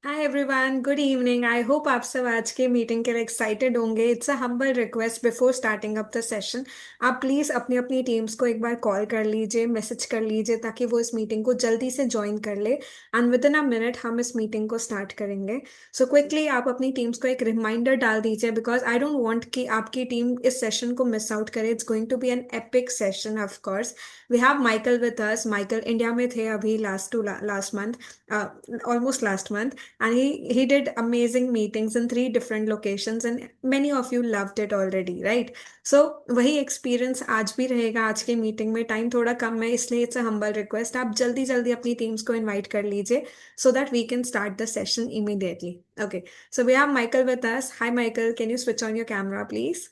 Hi everyone, good evening. I hope आप सब आज के मीटिंग के लिए एक्साइटेड होंगे। It's a humble request before starting up the session. आप प्लीज़ अपनी अपनी टीम्स को एक बार कॉल कर लीजिए, मैसेज कर लीजिए, ताकि वो इस मीटिंग को जल्दी से ज्वाइन कर ले। And with in a minute हम इस मीटिंग को स्टार्ट करेंगे। सो क्विकली आप अपनी टीम्स को एक रिमाइंडर डाल दीजिए, बिकॉज आई डोंट वांट कि आपकी टीम इस सेशन को मिस आउट करे। It's going to be an epic session of course. We have Michael with us. Michael India में थे अभी last month, almost last month, and he did amazing meetings in three different locations and many of you loved it already, right? So वही experience आज भी रहेगा। आज के meeting में टाइम थोड़ा कम है, इसलिए इट्स अ हम्बल रिक्वेस्ट, आप जल्दी जल्दी अपनी टीम्स को इनवाइट कर लीजिए so that we can start the session immediately. Okay, so we have Michael with us. Hi Michael, can you switch on your camera please?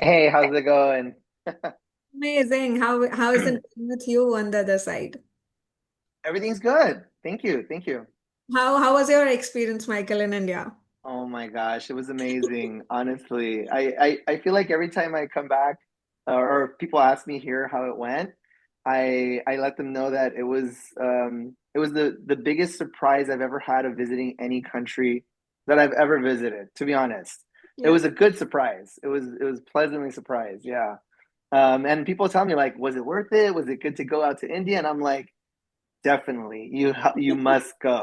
Hey, how's it going? Amazing. How is it going with you on the other side? Everything's good. Thank you. Thank you. How was your experience, Michael, in India? Oh my gosh, it was amazing. Honestly, I feel like every time I come back or people ask me here how it went, I let them know that it was the biggest surprise I've ever had of visiting any country that I've ever visited, to be honest. It Yeah. was a good surprise. It was pleasantly surprised. Yeah. And people tell me like, was it worth it? Was it good to go out to India? And I'm like, definitely, you must go.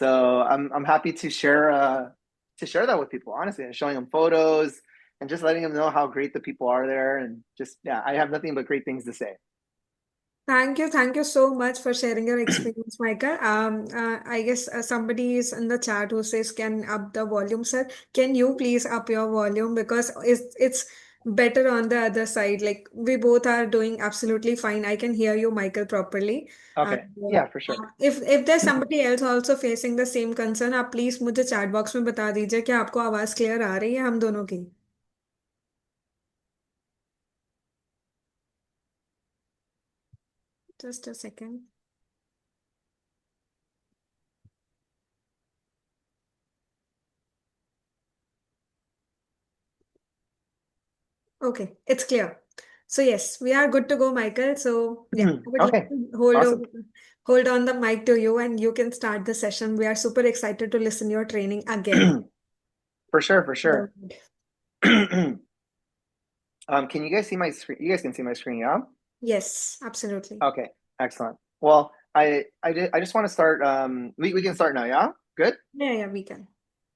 So I'm happy to share that with people, honestly, and showing them photos and just letting them know how great the people are there, and just yeah, I have nothing but great things to say. Thank you so much for sharing your experience, Michael. I guess somebody is in the chat who says, "Can up the volume, sir? Can you please up your volume because it's better on the other side. Like we both are doing absolutely fine. I can hear you, Michael, properly. Okay, And, yeah, for sure. if there's somebody else also facing the same concern, आप please मुझे chat box में बता दीजिए कि आपको आवाज clear आ रही है हम दोनों की। Just a second. Okay, it's clear. So yes, we are good to go, Michael. So yeah, I would like Okay, to awesome. hold on the mic to you, and you can start the session. We are super excited to listen your training again. For sure, for Go sure. ahead. Can you guys see my screen? You guys can see my screen, yeah? Yes, absolutely. Okay, excellent. Well, I just want to start. We can start now, yeah? Good. Yeah, yeah, we can.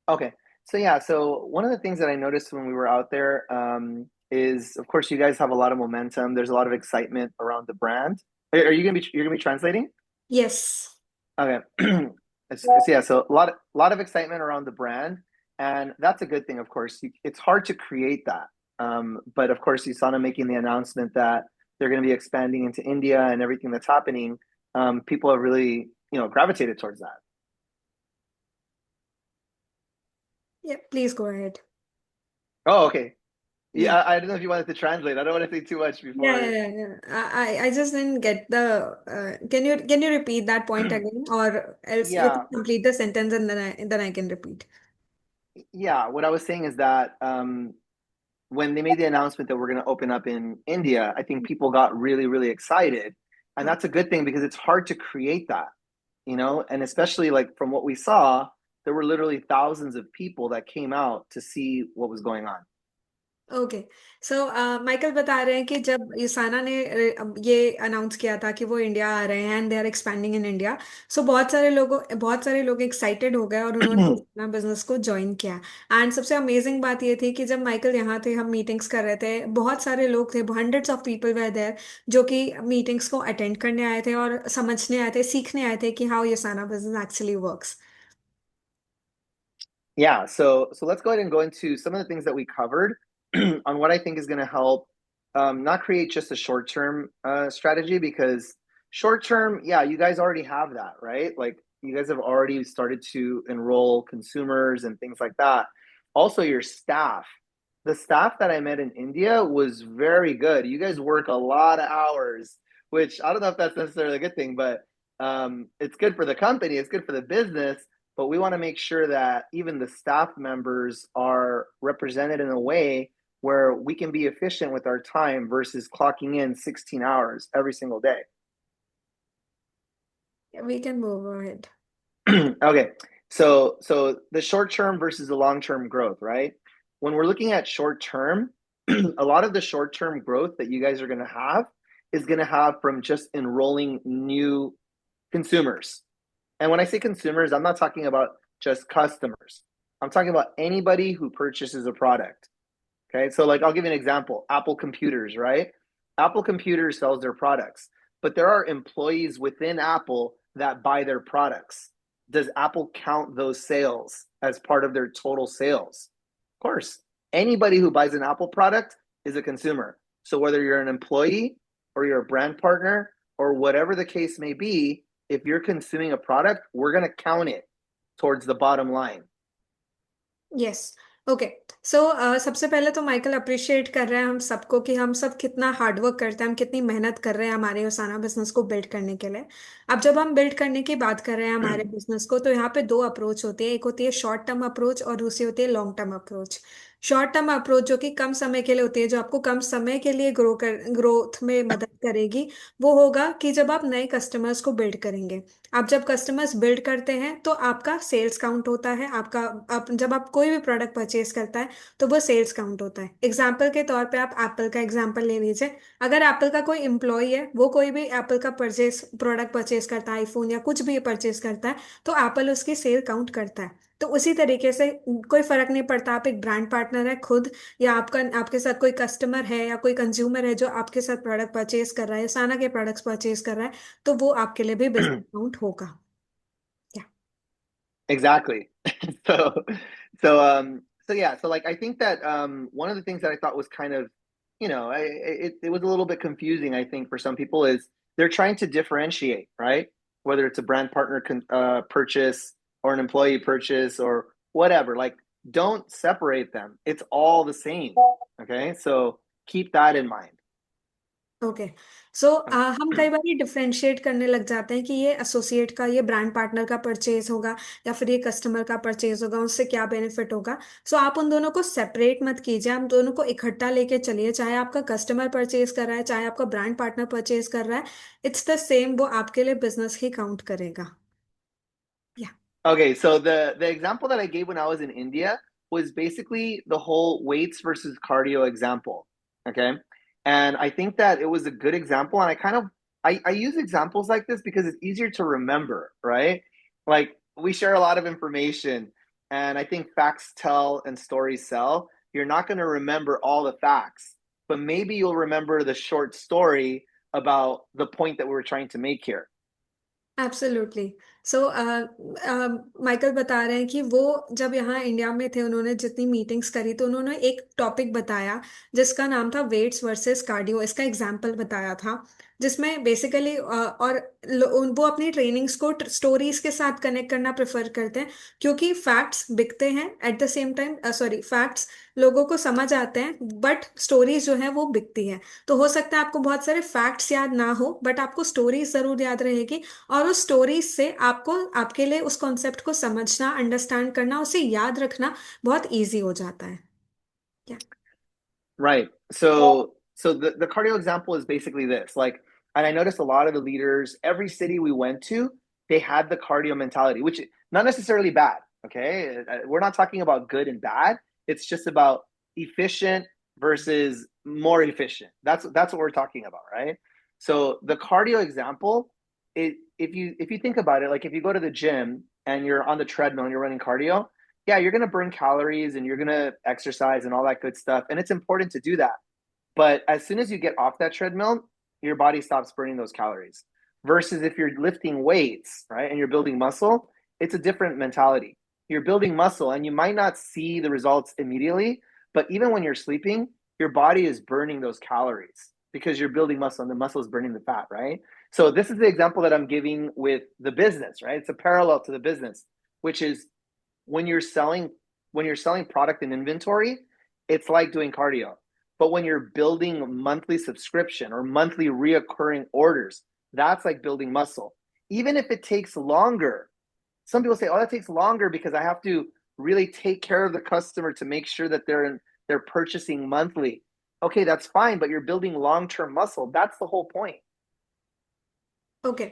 Okay. So yeah, so one of the things that I noticed when we were out there is, of course, you guys have a lot of momentum. There's a lot of excitement around the brand. Are you gonna be you're gonna be translating? Yes. Okay. So yeah, so a lot of excitement around the brand, and that's a good thing. Of course, it's hard to create that, but of course, USANA making the announcement that they're going to be expanding into India and everything that's happening, people have really gravitated towards that. Yeah, please go ahead. Oh, okay. Yeah, Yeah. I don't know if you wanted to translate. I don't want to say too much Yeah, yeah, before. yeah, yeah. I just didn't get the. Can you repeat that point again, or else you can Yeah, complete the sentence and then I can repeat. yeah. What I was saying is that when they made the announcement that we're going to open up in India, I think people got really, really excited, and Oh, that's a good thing because it's hard to create that. And especially like from what we saw, there were literally thousands of people that came out to see what was going on. Okay. So Michael बता रहे हैं कि जब यूसाना ने ये announce किया था कि वो इंडिया आ रहे हैं and they are expanding in India, so बहुत सारे लोग एक्साइटेड हो गए और उन्होंने अपना बिजनेस को ज्वाइन किया। एंड सबसे अमेजिंग बात ये थी कि जब माइकल यहाँ थे, हम मीटिंग्स कर रहे थे, बहुत सारे लोग थे, hundreds of people were there, जो कि मीटिंग्स को अटेंड करने आए थे और समझने आए थे, सीखने आए थे कि how यूसाना business actually works. Yeah, so let's go ahead and go into some of the things that we covered on what I think is going to help not create just a short-term strategy because short-term, yeah, you guys already have that, right? Like you guys have already started to enroll consumers and things like that. Also, your staff. The staff that I met in India was very good. You guys work a lot of hours, which I don't know if that's necessarily a good thing, but it's good for the company, it's good for the business, but we want to make sure that even the staff members are represented in a way where we can be efficient with our time versus clocking in 16 hours every single day. We can move ahead. Okay. So the short term versus the long term growth, right? When we're looking at short term, a lot of the short term growth that you guys are going to have is going to have from just enrolling new consumers. And when I say consumers, I'm not talking about just customers. I'm talking about anybody who purchases a product. Okay. So, like, I'll give you an example. Apple Computers, right? Apple Computers sells their products, but there are employees within Apple that buy their products. Does Apple count those sales as part of their total sales? Of course. Anybody who buys an Apple product is a consumer. So, whether you're an employee or you're a brand partner or whatever the case may be, if you're consuming a product, we're going to count it towards the bottom line. Yes okay so सबसे पहले तो Michael appreciate कर रहे हैं हम सबको कि हम सब कितना हार्डवर्क करते हैं, हम कितनी मेहनत कर रहे हैं हमारे उसाना बिजनेस को बिल्ड करने के लिए। अब जब हम बिल्ड करने की बात कर रहे हैं हमारे बिजनेस को, तो यहाँ पे दो अप्रोच होती है, एक होती है शॉर्ट टर्म अप्रोच और दूसरी होती है long term approach. Short term approach जो कि कम समय के लिए होती है, जो आपको कम समय के लिए ग्रोथ में मदद करेगी, वो होगा कि जब आप नए कस्टमर्स को बिल्ड करेंगे। आप जब कस्टमर्स बिल्ड करते हैं तो आपका सेल्स काउंट होता है, आपका जब आप कोई भी प्रोडक्ट परचेज करता है तो वो सेल्स काउंट होता है। एग्जाम्पल के तौर पे आप एप्पल का एग्जाम्पल ले लीजिए। अगर एप्पल का कोई एम्प्लॉय है, वो कोई भी एप्पल का परचेज प्रोडक्ट परचेज करता है, आईफोन या कुछ भी परचेज करता है, तो एप्पल उसकी सेल काउंट करता है। तो उसी तरीके से कोई फर्क नहीं पड़ता आप एक ब्रांड पार्टनर है खुद, या आपका आपके साथ कोई कस्टमर है या कोई कंज्यूमर है जो आपके साथ प्रोडक्ट परचेज कर रहा है, साना के प्रोडक्ट्स परचेज कर रहा है, तो वो आपके लिए भी बिजनेस अकाउंट होगा। या Exactly. So, so yeah. So, like, I think that one of the things that I thought was kind of, it was a little bit confusing. I think for some people is they're trying to differentiate, right? Whether it's a brand partner purchase or an employee purchase or whatever. Like, don't separate them. It's all the same. Okay, so keep that in mind. Okay so हम कई बार ये differentiate करने लग जाते हैं कि ये associate का, ये ब्रांड पार्टनर का परचेज होगा या फिर ये कस्टमर का परचेज होगा, उससे क्या बेनिफिट होगा। सो आप उन दोनों को सेपरेट मत कीजिए, हम दोनों को इकट्ठा लेके चलिए। चाहे आपका कस्टमर परचेज कर रहा है, चाहे आपका ब्रांड पार्टनर परचेज कर रहा है, इट्स द सेम, वो आपके लिए बिजनेस ही काउंट करेगा। या Okay, so the example that I gave when I was in India was basically the whole weights versus cardio example. Okay. And I think that it was a good example. And I use examples like this because it's easier to remember, right? Like, we share a lot of information, and I think facts tell and stories sell. You're not going to remember all the facts, but maybe you'll remember the short story about the point that we were trying to make here. Absolutely so Michael बता रहे हैं कि वो जब यहाँ India में थे, उन्होंने जितनी मीटिंग्स करी तो उन्होंने एक टॉपिक बताया जिसका नाम था वेट्स वर्सेस कार्डियो। इसका एग्जाम्पल बताया था जिसमें बेसिकली और वो अपनी ट्रेनिंग्स को स्टोरीज के साथ कनेक्ट करना प्रेफर करते हैं, क्योंकि फैक्ट्स बिकते हैं at the same time, sorry, facts लोगों को समझ आते हैं बट स्टोरीज जो है वो बिकती हैं। तो हो सकता है आपको बहुत सारे फैक्ट्स याद ना हो बट आपको स्टोरीज जरूर याद रहेगी, और उस स्टोरीज से आपको आपके लिए उस कॉन्सेप्ट को समझना, अंडरस्टैंड करना, उसे याद रखना बहुत इजी हो जाता है। क्या Right. So the cardio example is basically this. Like, and I noticed a lot of the leaders, every city we went to, they had the cardio mentality, which not necessarily bad. Okay. We're not talking about good and bad. It's just about efficient versus more efficient. That's what we're talking about, right? So the cardio example, if you think about it, like, if you go to the gym and you're on the treadmill and you're running cardio, yeah, you're going to burn calories and you're going to exercise and all that good stuff. And it's important to do that. But as soon as you get off that treadmill, your body stops burning those calories. Versus if you're lifting weights, right, and you're building muscle, it's a different mentality. You're building muscle and you might not see the results immediately, but even when you're sleeping, your body is burning those calories because you're building muscle and the muscle is burning the fat, right? So this is the example that I'm giving with the business, right? It's a parallel to the business, which is when you're selling product and inventory, it's like doing cardio. But when you're building monthly subscription or monthly reoccurring orders, that's like building muscle. Even if it takes longer, some people say, "Oh, that takes longer because I have to really take care of the customer to make sure that they're purchasing monthly. Okay, that's fine, but you're building long-term muscle. That's the whole point. Okay,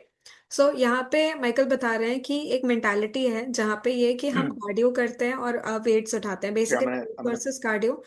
so यहाँ पे Michael बता रहे हैं कि एक mentality है जहाँ पे ये कि हम Here, कार्डियो करते हैं और वेट्स उठाते हैं, I'm basically gonna weight I'm gonna versus cardio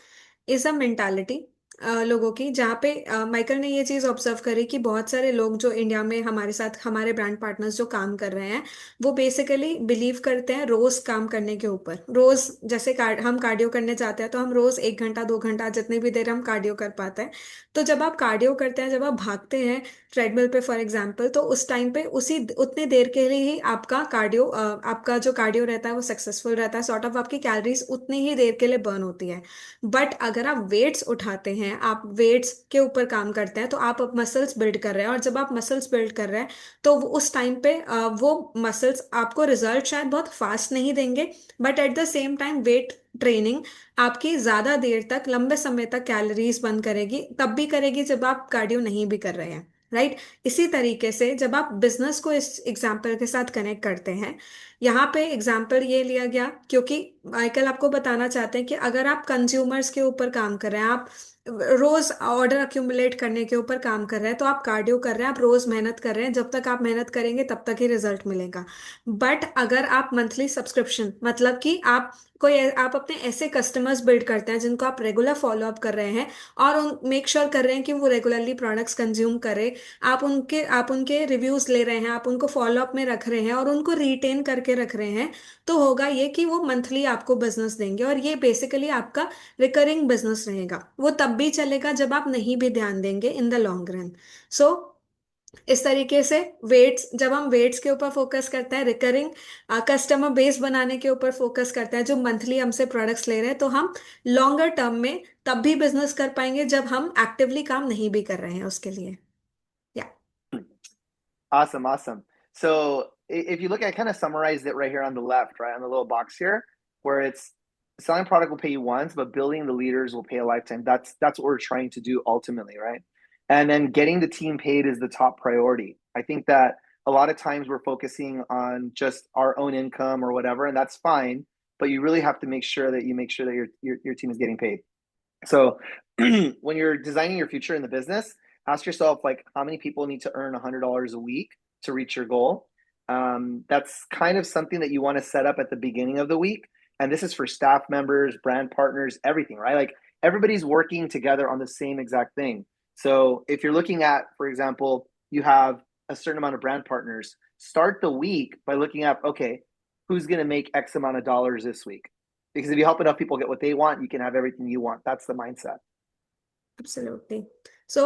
is a mentality लोगों की। जहाँ पे माइकल ने ये चीज ऑब्जर्व करी कि बहुत सारे लोग जो इंडिया में हमारे साथ, हमारे ब्रांड पार्टनर्स जो काम कर रहे हैं, वो बेसिकली बिलीव करते हैं रोज काम करने के ऊपर। रोज जैसे हम कार्डियो करने जाते हैं तो हम रोज 1 घंटा 2 घंटा जितनी भी देर हम कार्डियो कर पाते हैं। तो जब आप कार्डियो करते हैं, जब आप भागते हैं ट्रेडमिल पे फॉर एग्जाम्पल, तो उस टाइम पे उसी उतने देर के लिए ही आपका कार्डियो, आपका जो कार्डियो रहता है वो सक्सेसफुल रहता है, सॉर्ट ऑफ आपकी कैलोरीज उतनी ही देर के लिए बर्न होती है। बट अगर आप वेट्स उठाते हैं, आप वेट्स के ऊपर काम करते हैं, तो आप मसल्स बिल्ड कर रहे हैं, और जब आप मसल्स बिल्ड कर रहे हैं तो उस टाइम पे वो मसल्स आपको रिजल्ट शायद बहुत फास्ट नहीं देंगे, but at the same time weight training आपकी ज्यादा देर तक, लंबे समय तक कैलोरीज बर्न करेगी, तब भी करेगी जब आप कार्डियो नहीं भी कर रहे हैं, राइट। इसी तरीके से जब आप बिजनेस को इस एग्जाम्पल के साथ कनेक्ट करते हैं, यहाँ पे एग्जाम्पल ये लिया गया क्योंकि माइकल आपको बताना चाहते हैं कि अगर आप कंज्यूमर्स के ऊपर काम कर रहे हैं, आप रोज ऑर्डर अक्यूमुलेट करने के ऊपर काम कर रहे हैं, तो आप कार्डियो कर रहे हैं, आप रोज मेहनत कर रहे हैं, जब तक आप मेहनत करेंगे तब तक ही रिजल्ट मिलेगा। बट अगर आप मंथली सब्सक्रिप्शन, मतलब कि आप अपने ऐसे कस्टमर्स बिल्ड करते हैं जिनको आप रेगुलर फॉलो अप कर रहे हैं, और उन मेक श्योर कर रहे हैं कि वो रेगुलरली प्रोडक्ट्स कंज्यूम करें, आप उनके रिव्यूज ले रहे हैं, आप उनको फॉलो अप में रख रहे हैं और उनको रिटेन करके रख रहे हैं, तो होगा ये कि वो मंथली आपको बिजनेस देंगे, और ये बेसिकली आपका रिकरिंग बिजनेस रहेगा। वो तब भी चलेगा जब आप नहीं भी ध्यान देंगे इन द लॉन्ग रन। सो इस तरीके से वेट्स, जब हम वेट्स के ऊपर फोकस करते हैं, रिकरिंग कस्टमर बेस बनाने के ऊपर फोकस करते हैं जो मंथली हमसे प्रोडक्ट्स ले रहे हैं, तो हम लॉन्गर टर्म में तब भी बिजनेस कर पाएंगे जब हम एक्टिवली काम नहीं भी कर रहे हैं उसके लिए। या awesome, awesome. So if you look, I kind of summarized it right here on the left, right on the little box here, where it's selling product will pay you once, but building the leaders will pay a lifetime. That's what we're trying to do ultimately, right? And then getting the team paid is the top priority. I think that a lot of times we're focusing on just our own income or whatever, and that's fine. But you really have to make sure that your team is getting paid. So when you're designing your future in the business, ask yourself like how many people need to earn $100 a week to reach your goal. That's kind of something that you want to set up at the beginning of the week. And this is for staff members, brand partners, everything, right? Like everybody's working together on the same exact thing. So if you're looking at, for example, you have a certain amount of brand partners, start the week by looking at, okay, who's going to make X amount of dollars this week? Because if you help enough people get what they want, you can have everything you want. That's the mindset. Absolutely. So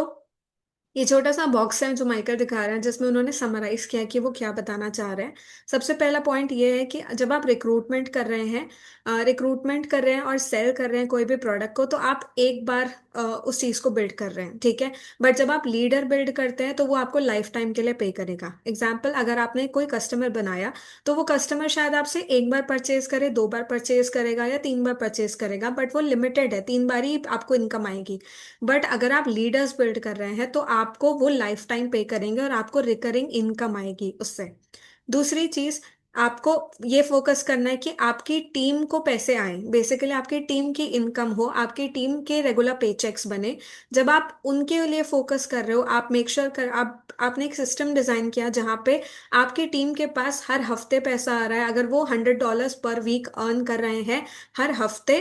ये छोटा सा box है जो Michael दिखा रहे हैं, जिसमें उन्होंने समराइज किया कि वो क्या बताना चाह रहे हैं। सबसे पहला पॉइंट ये है कि जब आप रिक्रूटमेंट कर रहे हैं, और सेल कर रहे हैं कोई भी प्रोडक्ट को, तो आप एक बार उस चीज़ को बिल्ड कर रहे हैं, ठीक है। बट जब आप लीडर बिल्ड करते हैं तो वो आपको लाइफ टाइम के लिए पे करेगा। एग्जाम्पल, अगर आपने कोई कस्टमर बनाया, तो वो कस्टमर शायद आपसे एक बार परचेज करे, 2 बार परचेज करेगा या 3 बार परचेज करेगा, बट वो लिमिटेड है, 3 बार ही आपको इनकम आएगी। बट अगर आप लीडर्स बिल्ड कर रहे हैं तो आपको वो लाइफ टाइम पे करेंगे और आपको रिकरिंग इनकम आएगी उससे। दूसरी चीज, आपको ये फोकस करना है कि आपकी टीम को पैसे आए, बेसिकली आपकी टीम की इनकम हो, आपकी टीम के रेगुलर पेचेक्स बने। जब आप उनके लिए फोकस कर रहे हो, आप मेक श्योर कर आपने एक सिस्टम डिजाइन किया जहाँ पे आपकी टीम के पास हर हफ्ते पैसा आ रहा है। अगर वो $100 पर वीक अर्न कर रहे हैं हर हफ्ते,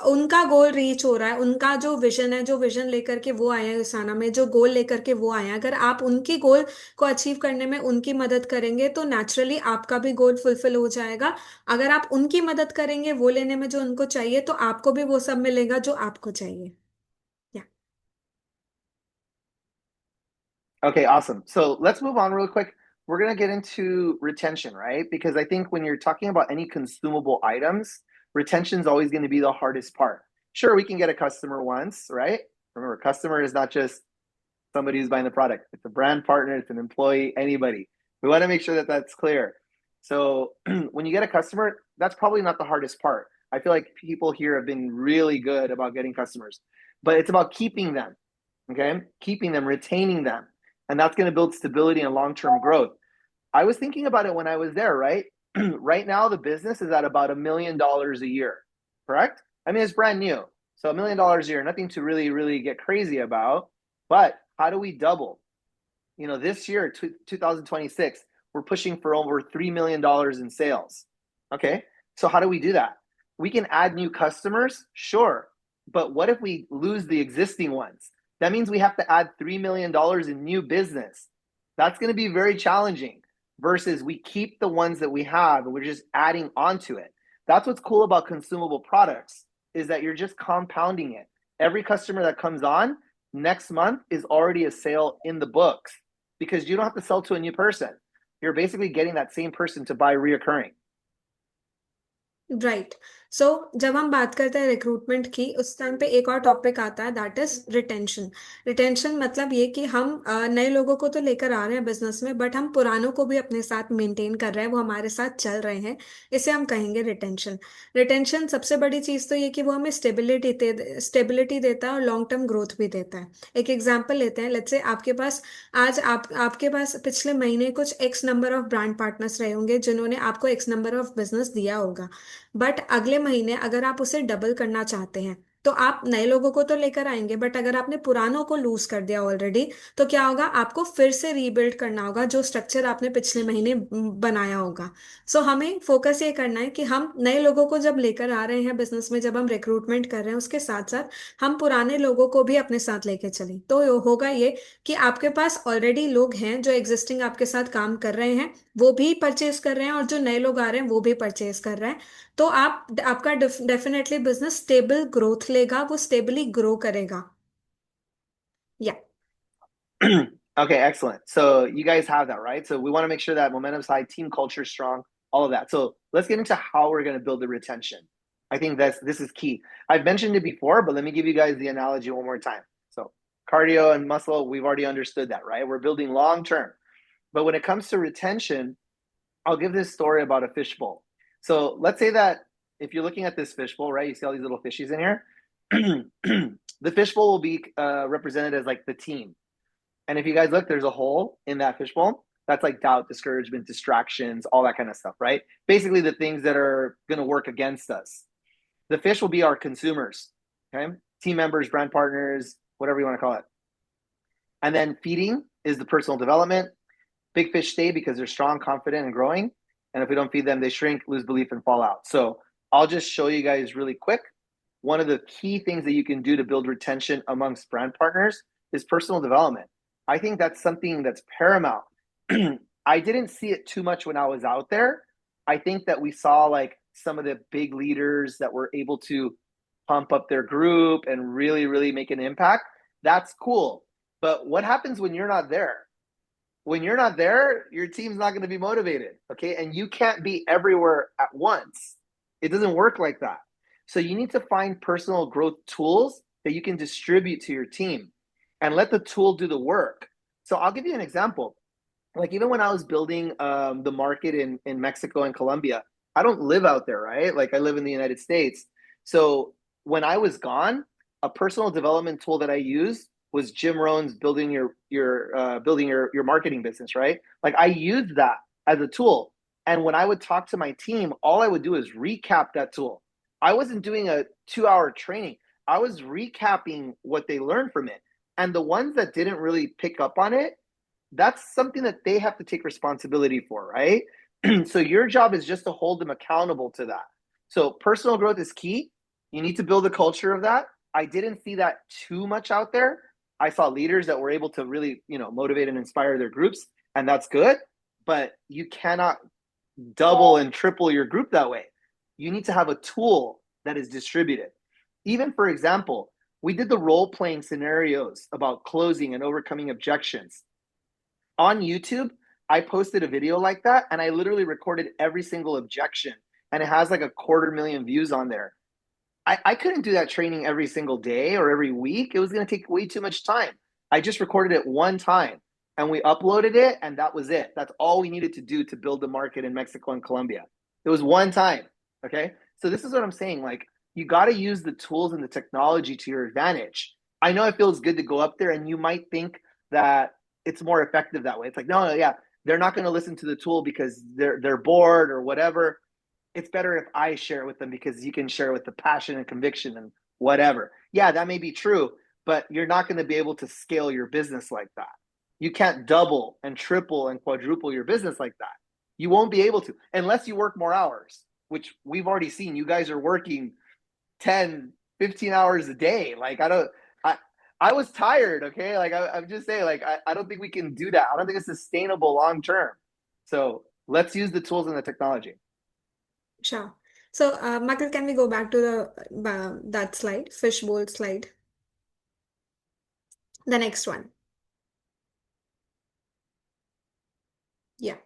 उनका गोल रीच हो रहा है, उनका जो विजन है, जो विजन लेकर के वो आए हैं USANA में, जो गोल लेकर के वो आए हैं, अगर आप उनकी गोल को अचीव करने में उनकी मदद करेंगे तो नेचुरली आपका भी गोल फुलफिल हो जाएगा। अगर आप उनकी मदद करेंगे वो लेने में जो उनको चाहिए, तो आपको भी वो सब मिलेगा जो आपको चाहिए। या Okay, awesome. So let's move on real quick. We're going to get into retention, right? Because I think when you're talking about any consumable items, retention is always going to be the hardest part. Sure, we can get a customer once, right? Remember, customer is not just somebody who's buying the product, it's a brand partner, it's an employee, anybody. We want to make sure that that's clear. So when you get a customer, that's probably not the hardest part. I feel like people here have been really good about getting customers, but it's about keeping them, okay? Keeping them, retaining them. And that's going to build stability and long term growth. I was thinking about it when I was there, right? Right now, the business is at about $1 million a year, correct? I mean, it's brand new. So $1 million a year, nothing to really, really get crazy about. But how do we double? This year, 2026, we're pushing for over $3 million in sales. Okay. So how do we do that? We can add new customers, sure. But what if we lose the existing ones? That means we have to add $3 million in new business. That's going to be very challenging versus we keep the ones that we have and we're just adding onto it. That's what's cool about consumable products is that you're just compounding it. Every customer that comes on next month is already a sale in the books because you don't have to sell to a new person. You're basically getting that same person to buy reoccurring. Right so जब हम बात करते हैं recruitment की उस time पे एक और टॉपिक आता है दैट इज रिटेंशन। रिटेंशन मतलब ये कि हम नए लोगों को तो लेकर आ रहे हैं बिजनेस में बट हम पुरानों को भी अपने साथ मेंटेन कर रहे हैं, वो हमारे साथ चल रहे हैं। इसे हम कहेंगे रिटेंशन। रिटेंशन सबसे बड़ी चीज़ तो ये कि वो हमें स्टेबिलिटी देता है और लॉन्ग टर्म ग्रोथ भी देता है। एक एग्जाम्पल लेते हैं, लेट्स से आपके पास आज आपके पास पिछले महीने कुछ x number of brand partners रहे होंगे जिन्होंने आपको एक्स नंबर ऑफ बिजनेस दिया होगा। बट अगले महीने अगर आप उसे डबल करना चाहते हैं तो आप नए लोगों को तो लेकर आएंगे, बट अगर आपने पुरानों को लूज कर दिया ऑलरेडी तो क्या होगा, आपको फिर से रीबिल्ड करना होगा जो स्ट्रक्चर आपने पिछले महीने बनाया होगा। सो हमें फोकस ये करना है कि हम नए लोगों को जब लेकर आ रहे हैं बिजनेस में, जब हम रिक्रूटमेंट कर रहे हैं उसके साथ साथ हम पुराने लोगों को भी अपने साथ लेके चलें। तो होगा ये कि आपके पास ऑलरेडी लोग हैं जो एग्जिस्टिंग आपके साथ काम कर रहे हैं, वो भी परचेज कर रहे हैं, और जो नए लोग आ रहे हैं वो भी परचेज कर रहे हैं। तो आपका डेफिनेटली बिजनेस स्टेबल ग्रोथ लेगा, वो स्टेबली ग्रो करेगा। या Okay, excellent. So you guys have that, right? So we want to make sure that momentum's high, team culture is strong, all of that. So let's get into how we're going to build the retention. I think this is key. I've mentioned it before, but let me give you guys the analogy one more time. So cardio and muscle, we've already understood that, right? We're building long term. But when it comes to retention, I'll give this story about a fishbowl. So let's say that if you're looking at this fishbowl, right, you see all these little fishies in here. The fishbowl will be represented as like the team. And if you guys look, there's a hole in that fishbowl. That's like doubt, discouragement, distractions, all that kind of stuff, right? Basically, the things that are going to work against us. The fish will be our consumers, okay? Team members, brand partners, whatever you want to call it. And then feeding is the personal development. Big fish stay because they're strong, confident, and growing. And if we don't feed them, they shrink, lose belief, and fall out. So I'll just show you guys really quick. One of the key things that you can do to build retention amongst brand partners is personal development. I think that's something that's paramount. I didn't see it too much when I was out there. I think that we saw like some of the big leaders that were able to pump up their group and really, really make an impact. That's cool. But what happens when you're not there? When you're not there, your team's not going to be motivated. Okay. And you can't be everywhere at once. It doesn't work like that. So you need to find personal growth tools that you can distribute to your team and let the tool do the work. So I'll give you an example. Like even when I was building the market in Mexico and Colombia, I don't live out there, right? Like I live in the United States. So when I was gone, a personal development tool that I used was Jim Rohn's building your marketing business, right? Like I used that as a tool. And when I would talk to my team, all I would do is recap that tool. I wasn't doing a 2 hour training. I was recapping what they learned from it. And the ones that didn't really pick up on it, that's something that they have to take responsibility for, right? So your job is just to hold them accountable to that. So personal growth is key. You need to build a culture of that. I didn't see that too much out there. I saw leaders that were able to really, motivate and inspire their groups, and that's good. But you cannot double and triple your group that way. You need to have a tool that is distributed. Even for example, we did the role playing scenarios about closing and overcoming objections. On YouTube, I posted a video like that and I literally recorded every single objection and it has like 250,000 views on there. I couldn't do that training every single day or every week. It was going to take way too much time. I just recorded it one time and we uploaded it and that was it. That's all we needed to do to build the market in Mexico and Colombia. It was one time. Okay. So this is what I'm saying. Like you got to use the tools and the technology to your advantage. I know it feels good to go up there and you might think that it's more effective that way. It's like, no, yeah, they're not going to listen to the tool because they're bored or whatever. It's better if I share it with them because you can share with the passion and conviction and whatever. Yeah, that may be true, but you're not going to be able to scale your business like that. You can't double and triple and quadruple your business like that. You won't be able to unless you work more hours, which we've already seen. You guys are working 10, 15 hours a day. Like, I, I was tired. Okay. Like, I'm just saying, like, I don't think we can do that. I don't think it's sustainable long term. So let's use the tools and the technology. Sure. So, Michael, can we go back to the that slide, fishbowl slide? The next one. Yeah.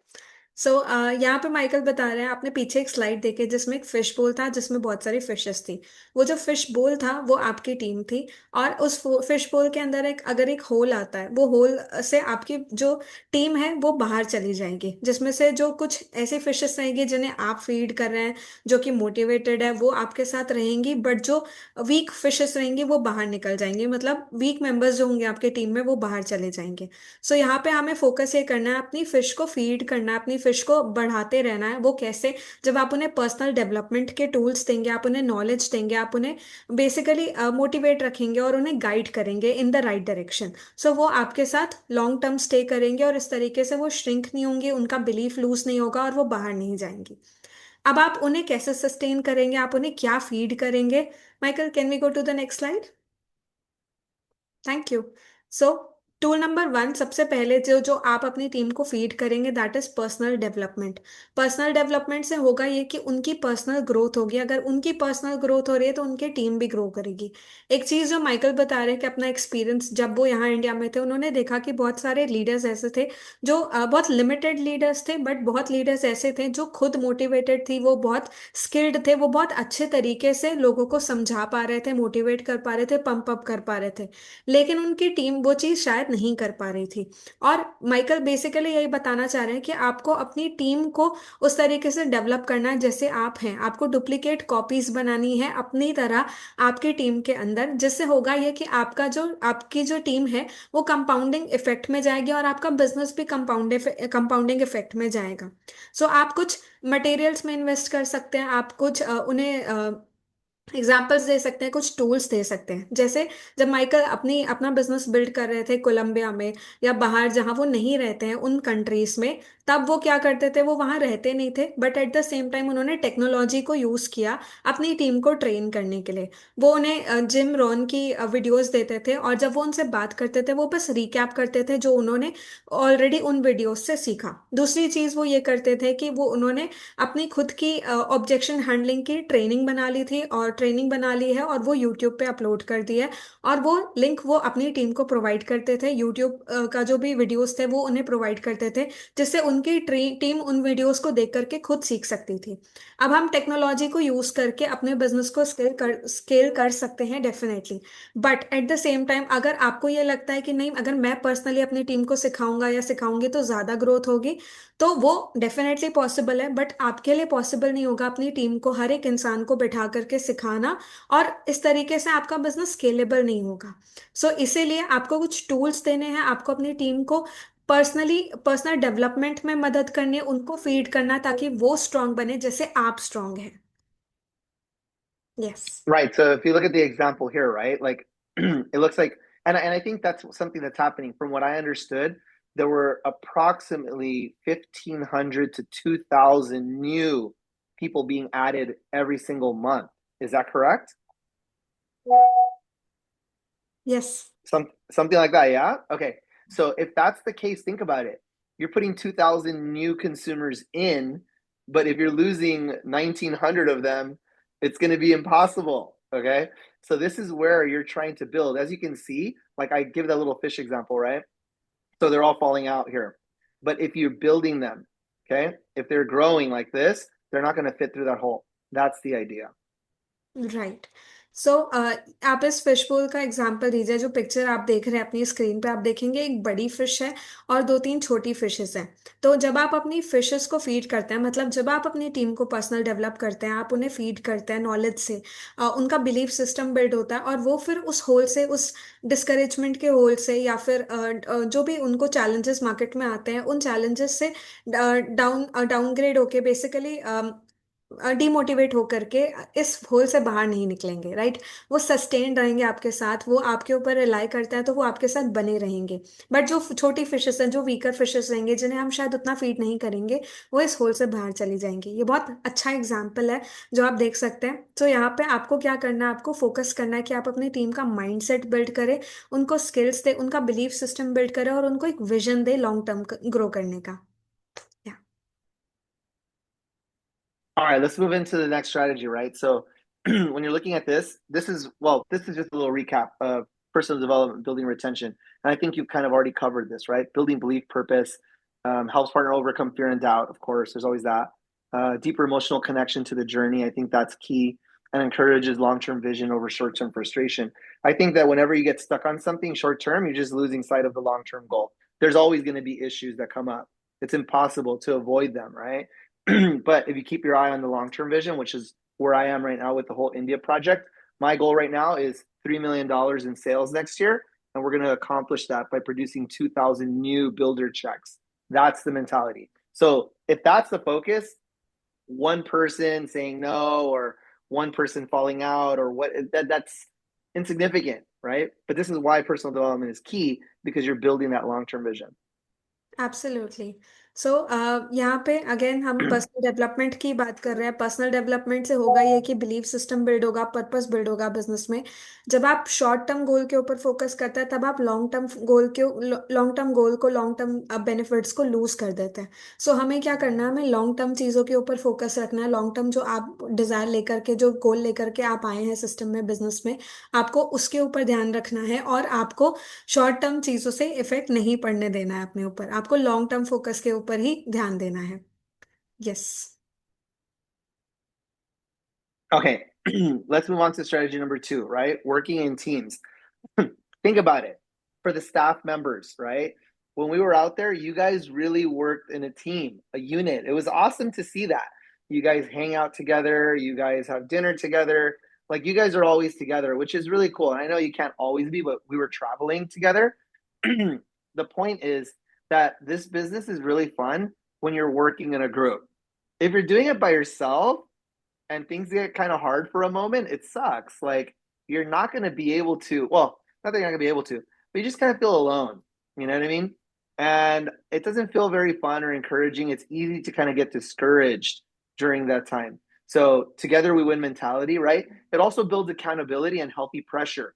सो यहाँ पे Michael बता रहे हैं, आपने पीछे एक slide देखी जिसमें एक फिश बोल था जिसमें बहुत सारी फिशेस थी। वो जो फिश बोल था वो आपकी टीम थी। और उस फिश बोल के अंदर एक अगर एक होल आता है, वो होल से आपकी जो टीम है वो बाहर चली जाएगी, जिसमें से जो कुछ ऐसी फिशेस रहेंगी जिन्हें आप फीड कर रहे हैं, जो कि मोटिवेटेड है, वो आपके साथ रहेंगी। बट जो वीक फिशेस रहेंगी वो बाहर निकल जाएंगी, मतलब वीक मेंबर्स जो होंगे आपके टीम में वो बाहर चले जाएंगे। सो यहाँ पे हमें फोकस ये करना है, अपनी फिश को फीड करना है, अपनी फिश को बढ़ाते रहना है। वो कैसे? जब आप उन्हें पर्सनल डेवलपमेंट के टूल्स देंगे, आप उन्हें नॉलेज देंगे, आप उन्हें बेसिकली मोटिवेट रखेंगे और उन्हें गाइड करेंगे इन द राइट डायरेक्शन। सो वो आपके साथ लॉन्ग टर्म स्टे करेंगे और इस तरीके से वो श्रिंक नहीं होंगे, उनका बिलीफ लूज नहीं होगा और वो बाहर नहीं जाएंगी। अब आप उन्हें कैसे सस्टेन करेंगे, आप उन्हें क्या फीड करेंगे? Michael, can we go to the next slide? Thank you. So tool number one, सबसे पहले जो जो आप अपनी टीम को फीड करेंगे, that is personal development. Personal development से होगा ये कि उनकी पर्सनल ग्रोथ होगी। अगर उनकी पर्सनल ग्रोथ हो रही है तो उनकी टीम भी ग्रो करेगी। एक चीज जो माइकल बता रहे हैं कि अपना एक्सपीरियंस, जब वो यहाँ इंडिया में थे उन्होंने देखा कि बहुत सारे लीडर्स ऐसे थे जो बहुत लिमिटेड लीडर्स थे, बट बहुत लीडर्स ऐसे थे जो खुद मोटिवेटेड थी, वो बहुत स्किल्ड थे, वो बहुत अच्छे तरीके से लोगों को समझा पा रहे थे, मोटिवेट कर पा रहे थे, पंप अप कर पा रहे थे। लेकिन उनकी टीम वो चीज़ शायद नहीं कर पा रही थी। और माइकल बेसिकली यही बताना चाह रहे हैं कि आपको अपनी टीम को उस तरीके से डेवलप करना है जैसे आप हैं। आपको डुप्लीकेट कॉपीज बनानी है अपनी तरह आपकी टीम के अंदर, जिससे होगा ये कि आपकी जो टीम है वो कंपाउंडिंग इफेक्ट में जाएगी और आपका बिजनेस भी कंपाउंडिंग इफेक्ट में जाएगा। सो आप कुछ मटेरियल्स में इन्वेस्ट कर सकते हैं, आप कुछ उन्हें एग्जाम्पल्स दे सकते हैं, कुछ टूल्स दे सकते हैं। जैसे जब माइकल अपना बिजनेस बिल्ड कर रहे थे कोलंबिया में या बाहर जहां वो नहीं रहते हैं उन कंट्रीज में, तब वो क्या करते थे? वो वहां रहते नहीं थे, but at the same time उन्होंने टेक्नोलॉजी को यूज किया अपनी टीम को ट्रेन करने के लिए। वो उन्हें जिम रॉन की वीडियोस देते थे और जब वो उनसे बात करते थे वो बस रिकैप करते थे जो उन्होंने ऑलरेडी उन वीडियोस से सीखा। दूसरी चीज वो ये करते थे कि वो उन्होंने अपनी खुद की ऑब्जेक्शन हैंडलिंग की ट्रेनिंग बना ली थी और ट्रेनिंग बना ली है और वो यूट्यूब पे अपलोड कर दी है। और वो लिंक वो अपनी टीम को प्रोवाइड करते थे, यूट्यूब का जो भी वीडियोस थे वो उन्हें प्रोवाइड करते थे, जिससे उनकी टीम उन वीडियोस को देख करके खुद सीख सकती थी। अब हम टेक्नोलॉजी को यूज करके अपने बिजनेस को स्केल कर सकते हैं definitely. But at the same time अगर आपको ये लगता है कि नहीं, अगर मैं पर्सनली अपनी टीम को सिखाऊंगा या सिखाऊंगी तो ज्यादा ग्रोथ होगी, तो वो डेफिनेटली पॉसिबल है। बट आपके लिए पॉसिबल नहीं होगा अपनी टीम को हर एक इंसान को बैठा करके सिखाना, और इस तरीके से आपका बिजनेस स्केलेबल नहीं होगा। इसीलिए आपको कुछ टूल्स देने हैं, आपको अपनी टीम को पर्सनल डेवलपमेंट में मदद करनी है, उनको फीड करना ताकि वो स्ट्रांग बने जैसे आप स्ट्रांग हैं। Yes. Right. So if you look at the example here, right, like it looks like, and I think that's something that's happening. From what I understood, there were approximately 1,500 to 2,000 new people being added every single month. Is that correct? Yes. Something like that, yeah? Okay. So if that's the case, think about it. You're putting 2,000 new consumers in, but if you're losing 1,900 of them, it's going to be impossible, okay? So this is where you're trying to build. As you can see, like I give that little fish example, right? So they're all falling out here. But if you're building them, okay? If they're growing like this, they're not going to fit through that hole. That's the idea. Right. So आप इस fish बोल का example दीजिए। जो picture आप देख रहे हैं अपनी स्क्रीन पे, आप देखेंगे एक बड़ी फिश है और दो तीन छोटी फिशेस हैं। तो जब आप अपनी फिशेस को फीड करते हैं, मतलब जब आप अपनी टीम को पर्सनल डेवलप करते हैं, आप उन्हें फीड करते हैं नॉलेज से, उनका बिलीफ सिस्टम बिल्ड होता है और वो फिर उस होल से, उस डिस्करेजमेंट के होल से, या फिर जो भी उनको चैलेंजेस मार्केट में आते हैं उन चैलेंजेस से डाउनग्रेड होके बेसिकली डिमोटिवेट होकर के इस होल से बाहर नहीं निकलेंगे, राइट। वो सस्टेन रहेंगे आपके साथ, वो आपके ऊपर रिलाई करते हैं तो वो आपके साथ बने रहेंगे। बट जो छोटी फिशेस हैं, जो वीकर फिशेस रहेंगे, जिन्हें हम शायद उतना फीड नहीं करेंगे, वो इस होल से बाहर चली जाएंगी। ये बहुत अच्छा एग्जाम्पल है जो आप देख सकते हैं। तो यहाँ पे आपको क्या करना है, आपको फोकस करना है कि आप अपनी टीम का माइंडसेट बिल्ड करें, उनको स्किल्स दे, उनका बिलीफ सिस्टम बिल्ड करें और उनको एक विजन दे लॉन्ग टर्म ग्रो करने का। या All right, let's move into the next strategy, right? So when you're looking at this, this is just a little recap of personal development, building retention. And I think you've kind of already covered this, right? Building belief, purpose, helps partner overcome fear and doubt. Of course, there's always that. Deeper emotional connection to the journey. I think that's key and encourages long-term vision over short-term frustration. I think that whenever you get stuck on something short-term, you're just losing sight of the long-term goal. There's always going to be issues that come up. It's impossible to avoid them, right? But if you keep your eye on the long-term vision, which is where I am right now with the whole India project, my goal right now is $3 million in sales next year. And we're going to accomplish that by producing 2,000 new builder checks. That's the mentality. So if that's the focus, one person saying no or one person falling out or that's insignificant, right? But this is why personal development is key because you're building that long-term vision. Absolutely. So यहाँ पे again हम personal development की बात कर रहे हैं। Personal development से होगा ये कि बिलीफ सिस्टम बिल्ड होगा, पर्पस बिल्ड होगा बिजनेस में। जब आप शॉर्ट टर्म गोल के ऊपर फोकस करते हैं, तब आप लॉन्ग टर्म गोल को, लॉन्ग टर्म बेनिफिट्स को लूज कर देते हैं। सो हमें क्या करना है, हमें लॉन्ग टर्म चीज़ों के ऊपर फोकस रखना है। लॉन्ग टर्म जो आप डिजायर लेकर के, जो गोल लेकर के आप आए हैं सिस्टम में, बिजनेस में, आपको उसके ऊपर ध्यान रखना है। और आपको शॉर्ट टर्म चीजों से इफेक्ट नहीं पड़ने देना है अपने ऊपर, आपको लॉन्ग टर्म फोकस के ऊपर ही ध्यान देना है। Yes. Okay, let's move on to strategy number two, right? Working in teams. Think about it for the staff members, right? When we were out there, you guys really worked in a team, a unit. It was awesome to see that. You guys hang out together, you guys have dinner together. Like you guys are always together, which is really cool. And I know you can't always be, but we were traveling together. The point is that this business is really fun when you're working in a group. If you're doing it by yourself, and things get kind of hard for a moment, it sucks. Like you're not going to be able to, well, not that you're not going to be able to, but you just kind of feel alone. You know what I mean? And it doesn't feel very fun or encouraging. It's easy to kind of get discouraged during that time. So together we win mentality, right? It also builds accountability and healthy pressure.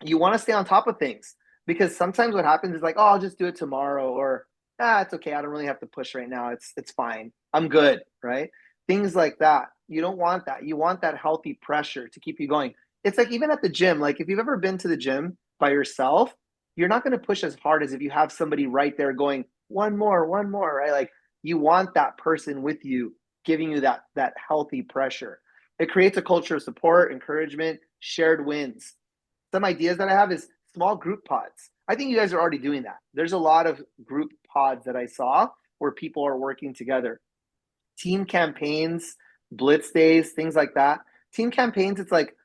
You want to stay on top of things because sometimes what happens is like, oh, I'll just do it tomorrow, or it's okay. I don't really have to push right now. It's fine. I'm good, right? Things like that. You don't want that. You want that healthy pressure to keep you going. It's like even at the gym, like if you've ever been to the gym by yourself, you're not going to push as hard as if you have somebody right there going, one more, right? Like you want that person with you, giving you that healthy pressure. It creates a culture of support, encouragement, shared wins. Some ideas that I have is small group pods. I think you guys are already doing that. There's a lot of group pods that I saw where people are working together. Team campaigns, blitz days, things like that. Team campaigns, it's like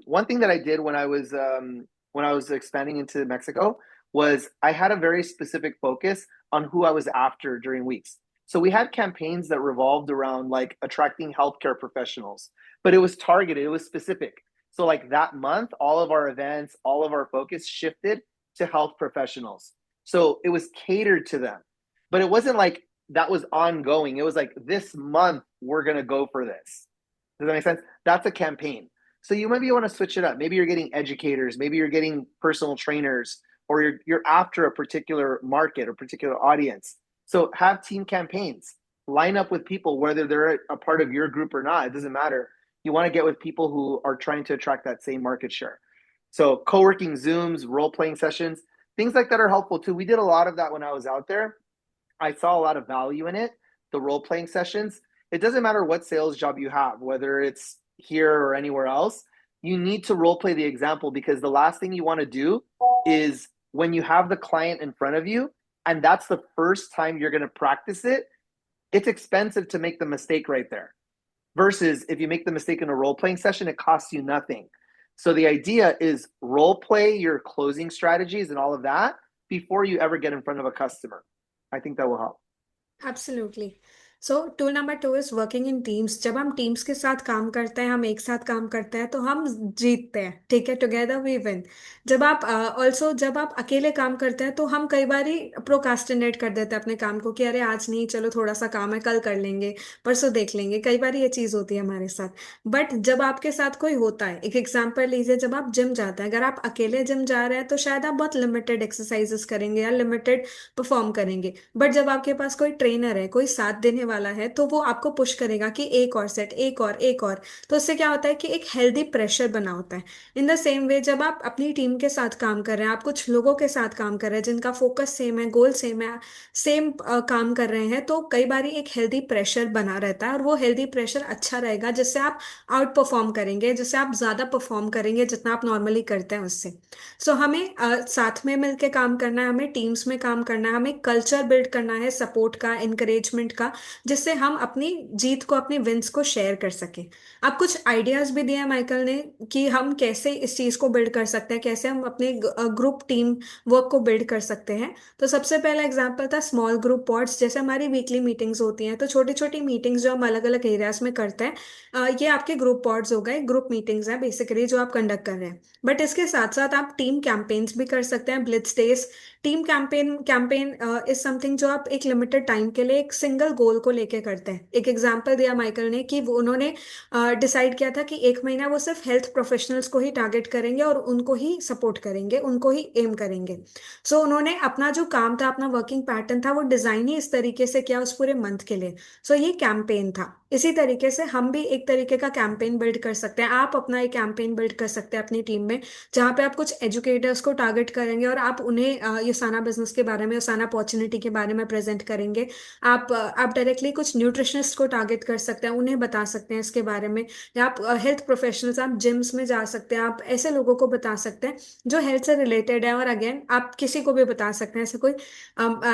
one thing that I did when I was expanding into Mexico was I had a very specific focus on who I was after during weeks. So we had campaigns that revolved around like attracting healthcare professionals, but it was targeted, it was specific. So like that month, all of our events, all of our focus shifted to health professionals. So it was catered to them. But it wasn't like that was ongoing. It was like this month we're gonna go for this. Does that make sense? That's a campaign. So you maybe want to switch it up. Maybe you're getting educators, maybe you're getting personal trainers, or you're after a particular market or particular audience. So have team campaigns. Line up with people, whether they're a part of your group or not. It doesn't matter. You want to get with people who are trying to attract that same market share. So co-working Zooms, role-playing sessions, things like that are helpful too. We did a lot of that when I was out there. I saw a lot of value in it, the role playing sessions. It doesn't matter what sales job you have, whether it's here or anywhere else, you need to role play the example because the last thing you want to do is when you have the client in front of you and that's the first time you're going to practice it, it's expensive to make the mistake right there. Versus if you make the mistake in a role playing session, it costs you nothing. So the idea is role play your closing strategies and all of that before you ever get in front of a customer. I think that will help. Absolutely. So tool number 2 is working in teams. जब हम teams के साथ काम करते हैं, हम एक साथ काम करते हैं तो हम जीतते हैं, ठीक है, टुगेदर वी विन। जब आप ऑल्सो जब आप अकेले काम करते हैं तो हम कई बार प्रोकास्टिनेट कर देते हैं अपने काम को कि अरे आज नहीं, चलो थोड़ा सा काम है, कल कर लेंगे, परसों देख लेंगे। कई बार ये चीज़ होती है हमारे साथ। बट जब आपके साथ कोई होता है, एक एग्जांपल लीजिए, जब आप जिम जाते हैं, अगर आप अकेले जिम जा रहे हैं तो शायद आप बहुत लिमिटेड एक्सरसाइजेस करेंगे या लिमिटेड परफॉर्म करेंगे। बट जब आपके पास कोई ट्रेनर है, कोई साथ देने वाला है, तो वो आपको पुश करेगा कि एक और सेट, एक और, एक और। तो उससे क्या होता है कि एक हेल्दी प्रेशर बना होता है। इन द सेम वे, जब आप अपनी टीम के साथ काम कर रहे हैं, आप कुछ लोगों के साथ काम कर रहे हैं जिनका फोकस सेम है, गोल सेम है, सेम काम कर रहे हैं, तो कई बार एक हेल्दी प्रेशर बना रहता है, और वो हेल्दी प्रेशर अच्छा रहेगा जिससे आप आउट परफॉर्म करेंगे, जिससे आप ज्यादा परफॉर्म करेंगे जितना आप नॉर्मली करते हैं उससे। सो हमें साथ में मिलके काम करना है, हमें टीम्स में काम करना है, हमें कल्चर बिल्ड करना है सपोर्ट का, इंकरेजमेंट का, जिससे हम अपनी जीत को, अपनी विंस को शेयर कर सके। आप कुछ आइडियाज भी दिए हैं माइकल ने कि हम कैसे इस चीज को बिल्ड कर सकते हैं, कैसे हम अपने ग्रुप टीम वर्क को बिल्ड कर सकते हैं। तो सबसे पहला एग्जांपल था स्मॉल ग्रुप पॉड्स। जैसे हमारी वीकली मीटिंग्स होती हैं, तो छोटी छोटी मीटिंग्स जो हम अलग अलग एरियाज में करते हैं, ये आपके ग्रुप पॉड्स हो गए, ग्रुप मीटिंग्स हैं बेसिकली जो आप कंडक्ट कर रहे हैं। बट इसके साथ साथ आप टीम कैंपेन्स भी कर सकते हैं, Blitz days. Team campaign campaign is something जो आप एक लिमिटेड टाइम के लिए एक सिंगल गोल को लेके करते हैं। एक एग्जांपल दिया माइकल ने कि वो उन्होंने डिसाइड किया था कि एक महीना वो सिर्फ हेल्थ प्रोफेशनल्स को ही टारगेट करेंगे और उनको ही सपोर्ट करेंगे, उनको ही एम करेंगे। सो उन्होंने अपना जो काम था, अपना वर्किंग पैटर्न था, वो डिजाइन ही इस तरीके से किया उस पूरे मंथ के लिए। सो ये कैंपेन था। इसी तरीके से हम भी एक तरीके का कैंपेन बिल्ड कर सकते हैं। आप अपना एक कैंपेन बिल्ड कर सकते हैं अपनी टीम में, जहाँ पे आप कुछ एजुकेटर्स को टारगेट करेंगे और आप उन्हें युसाना बिजनेस के बारे में, युसाना अपॉर्चुनिटी के बारे में प्रेजेंट करेंगे। आप डायरेक्टली कुछ न्यूट्रिशनिस्ट को टारगेट कर सकते हैं, उन्हें बता सकते हैं इसके बारे में। या आप हेल्थ प्रोफेशनल्स, आप जिम्स में जा सकते हैं, आप ऐसे लोगों को बता सकते हैं जो हेल्थ से रिलेटेड है। और अगेन आप किसी को भी बता सकते हैं,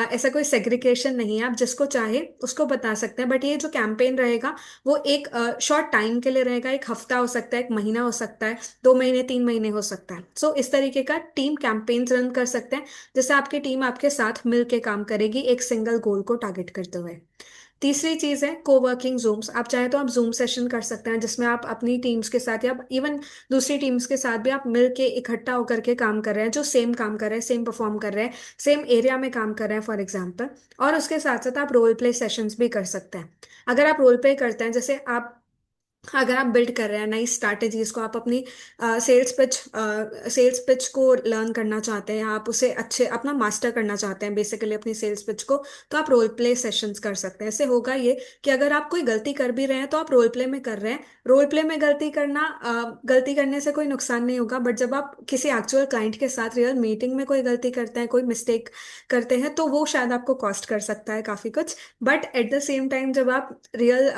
ऐसा कोई सेग्रीगेशन नहीं है, आप जिसको चाहे उसको बता सकते हैं। बट ये जो कैंपेन रहेगा वो एक शॉर्ट टाइम के लिए रहेगा, एक हफ्ता हो सकता है, एक महीना हो सकता है, 2 महीने, 3 महीने हो सकता है। सो इस तरीके का टीम कैंपेन्स रन कर सकते हैं, जिससे आपकी टीम आपके साथ मिलके काम करेगी एक सिंगल गोल को टारगेट करते हुए। तीसरी चीज है कोवर्किंग जूम्स। आप चाहे तो आप जूम सेशन कर सकते हैं, जिसमें आप अपनी टीम्स के साथ या इवन दूसरी टीम्स के साथ भी आप मिल के इकट्ठा होकर के काम कर रहे हैं, जो सेम काम कर रहे हैं, सेम परफॉर्म कर रहे हैं, सेम एरिया में काम कर रहे हैं फॉर एग्जाम्पल। और उसके साथ साथ आप रोल प्ले सेशंस भी कर सकते हैं। अगर आप रोल प्ले करते हैं, जैसे आप अगर आप बिल्ड कर रहे हैं नई स्ट्रैटेजीज को, आप अपनी सेल्स पिच को लर्न करना चाहते हैं, आप उसे अच्छे अपना मास्टर करना चाहते हैं बेसिकली अपनी सेल्स पिच को, तो आप रोल प्ले सेशंस कर सकते हैं। इससे होगा ये कि अगर आप कोई गलती कर भी रहे हैं तो आप रोल प्ले में कर रहे हैं। रोल प्ले में गलती करने से कोई नुकसान नहीं होगा, बट जब आप किसी एक्चुअल क्लाइंट के साथ रियल मीटिंग में कोई गलती करते हैं, कोई मिस्टेक करते हैं, तो वो शायद आपको कॉस्ट कर सकता है काफी कुछ। But at the same time जब आप रियल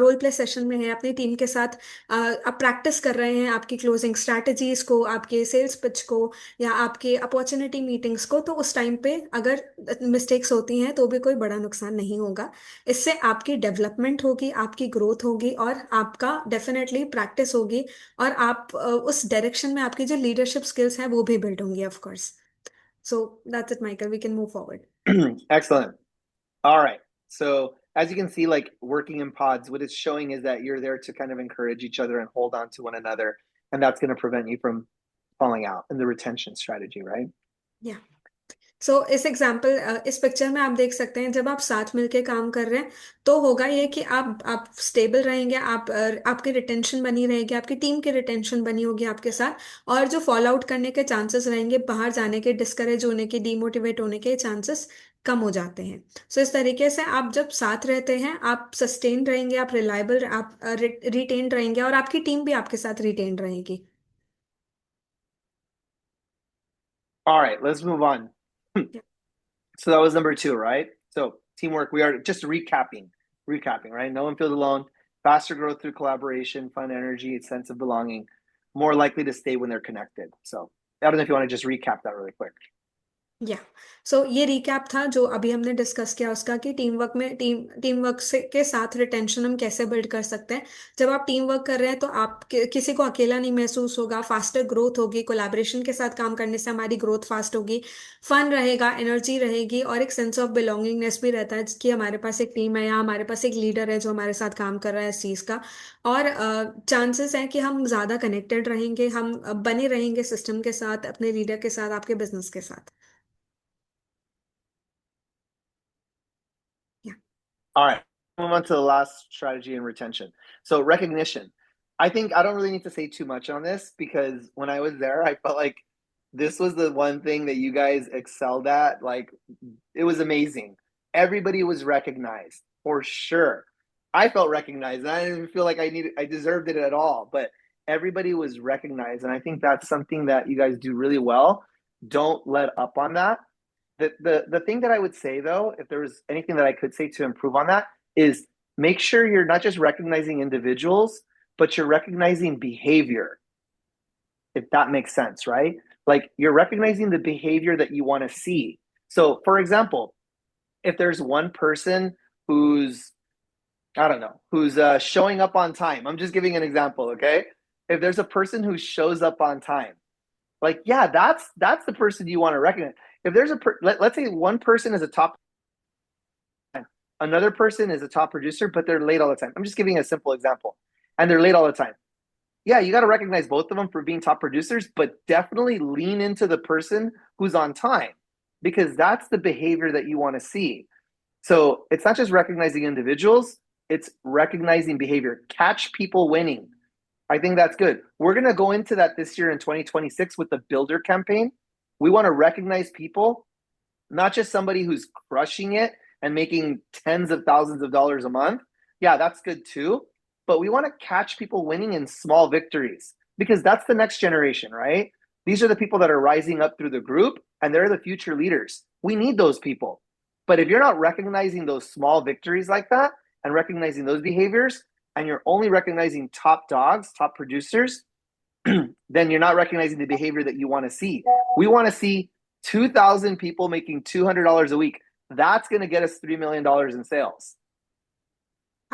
रोल प्ले सेशन में हैं अपनी टीम के साथ, आप प्रैक्टिस कर रहे हैं आपकी क्लोजिंग स्ट्रैटेजीज को, आपके सेल्स पिच को, या आपके अपॉर्चुनिटी मीटिंग्स को, तो उस टाइम पे अगर मिस्टेक्स होती हैं तो भी कोई बड़ा नुकसान नहीं होगा। इससे आपकी डेवलपमेंट होगी, आपकी ग्रोथ होगी, और आपका डेफिनेटली प्रैक्टिस होगी, और आप उस डायरेक्शन में आपकी जो लीडरशिप स्किल्स हैं वो भी बिल्ड होंगी of course. So that's it Michael, we can move forward. Excellent. All right. So as you can see, like working in pods, what it's showing is that you're there to kind of encourage each other and hold on to one another. And that's going to prevent you from falling out in the retention strategy, right? या इस example, इस picture में आप देख सकते हैं, जब आप साथ मिलके काम कर रहे हैं तो होगा ये कि आप स्टेबल रहेंगे, आपकी रिटेंशन बनी रहेगी, आपकी टीम की रिटेंशन बनी होगी आपके साथ। और जो फॉल आउट करने के चांसेस रहेंगे, बाहर जाने के, डिस्करेज होने के, डीमोटिवेट होने के चांसेस कम हो जाते हैं। इस तरीके से आप जब साथ रहते हैं, आप सस्टेन रहेंगे, आप रिलायबल, आप रिटेन रहेंगे, और आपकी टीम भी आपके साथ रिटेन रहेगी। All right, let's move on. So that was number two, right? So teamwork, we are just recapping, right? No one feels alone, faster growth through collaboration, fun energy, sense of belonging, more likely to stay when they're connected. So I don't know if you want to just recap that really quick. या सो ये recap था जो अभी हमने discuss किया उसका, कि team work से के साथ रिटेंशन हम कैसे बिल्ड कर सकते हैं। जब आप टीम वर्क कर रहे हैं तो आप किसी को अकेला नहीं महसूस होगा, फास्टर ग्रोथ होगी, कोलैबोरेशन के साथ काम करने से हमारी ग्रोथ फास्ट होगी, फन रहेगा, एनर्जी रहेगी, और एक सेंस ऑफ बिलोंगिंगनेस भी रहता है कि हमारे पास एक टीम है या हमारे पास एक लीडर है जो हमारे साथ काम कर रहा है इस चीज़ का। और चांसेस हैं कि हम ज़्यादा कनेक्टेड रहेंगे, हम बने रहेंगे सिस्टम के साथ, अपने लीडर के साथ, आपके बिजनेस के साथ। या All right, move on to the last strategy in retention. So recognition. I think I don't really need to say too much on this because when I was there, I felt like this was the one thing that you guys excelled at. Like it was amazing. Everybody was recognized for sure. I felt recognized, and I didn't feel like I deserved it at all. But everybody was recognized, and I think that's something that you guys do really well. Don't let up on that. The thing that I would say though, if there was anything that I could say to improve on that, is make sure you're not just recognizing individuals, but you're recognizing behavior, if that makes sense, right? Like you're recognizing the behavior that you want to see. So, for example, if there's one person who's, I don't know, who's showing up on time, I'm just giving an example, okay? If there's a person who shows up on time, like, yeah, that's the person you want to recognize. If there's let's say one person is a top, another person is a top producer, but they're late all the time. I'm just giving a simple example, and they're late all the time. Yeah, you got to recognize both of them for being top producers, but definitely lean into the person who's on time because that's the behavior that you want to see. So it's not just recognizing individuals, it's recognizing behavior. Catch people winning. I think that's good. We're going to go into that this year in 2026 with the builder campaign. We want to recognize people, not just somebody who's crushing it and making tens of thousands of dollars a month. Yeah, that's good too. But we want to catch people winning in small victories because that's the next generation, right? These are the people that are rising up through the group and they're the future leaders. We need those people. But if you're not recognizing those small victories like that and recognizing those behaviors, and you're only recognizing top dogs, top producers, then you're not recognizing the behavior that you want to see. We want to see 2,000 people making $200 a week. That's going to get us $3 million in sales.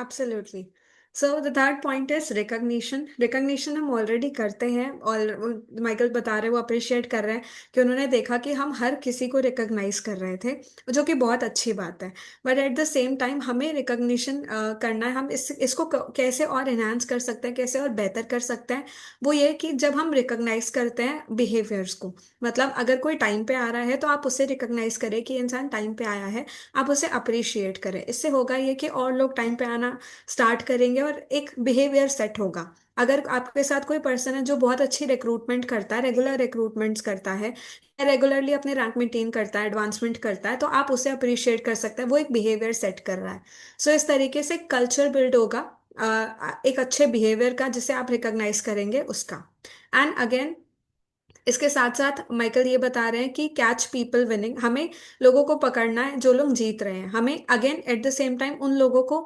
Absolutely. So the third point is recognition. Recognition हम already करते हैं, और Michael बता रहे हैं, वो appreciate कर रहे हैं कि उन्होंने देखा कि हम हर किसी को रिकग्नाइज कर रहे थे, जो कि बहुत अच्छी बात है। But at the same time हमें रिकग्निशन करना है, हम इसको कैसे और इन्हांस कर सकते हैं, कैसे और बेहतर कर सकते हैं। वो ये कि जब हम रिकग्नाइज करते हैं बिहेवियर्स को, मतलब अगर कोई टाइम पे आ रहा है तो आप उसे रिकग्नाइज करें कि इंसान टाइम पे आया है, आप उसे अप्रिशिएट करें। इससे होगा ये कि और लोग टाइम पे आना स्टार्ट करेंगे और एक बिहेवियर सेट होगा। अगर आपके साथ कोई पर्सन है जो बहुत अच्छी रिक्रूटमेंट करता है, रेगुलर रिक्रूटमेंट्स करता है, या रेगुलरली अपने रैंक मेंटेन करता है, एडवांसमेंट करता है, तो आप उसे अप्रिशिएट कर सकते हैं, वो एक बिहेवियर सेट कर रहा है। सो इस तरीके से कल्चर बिल्ड होगा एक अच्छे बिहेवियर का, जिसे आप रिकॉग्नाइज करेंगे उसका। एंड अगेन, इसके साथ साथ माइकल ये बता रहे हैं कि कैच पीपल विनिंग, हमें लोगों को पकड़ना है जो लोग जीत रहे हैं। हमें again at the same time उन लोगों को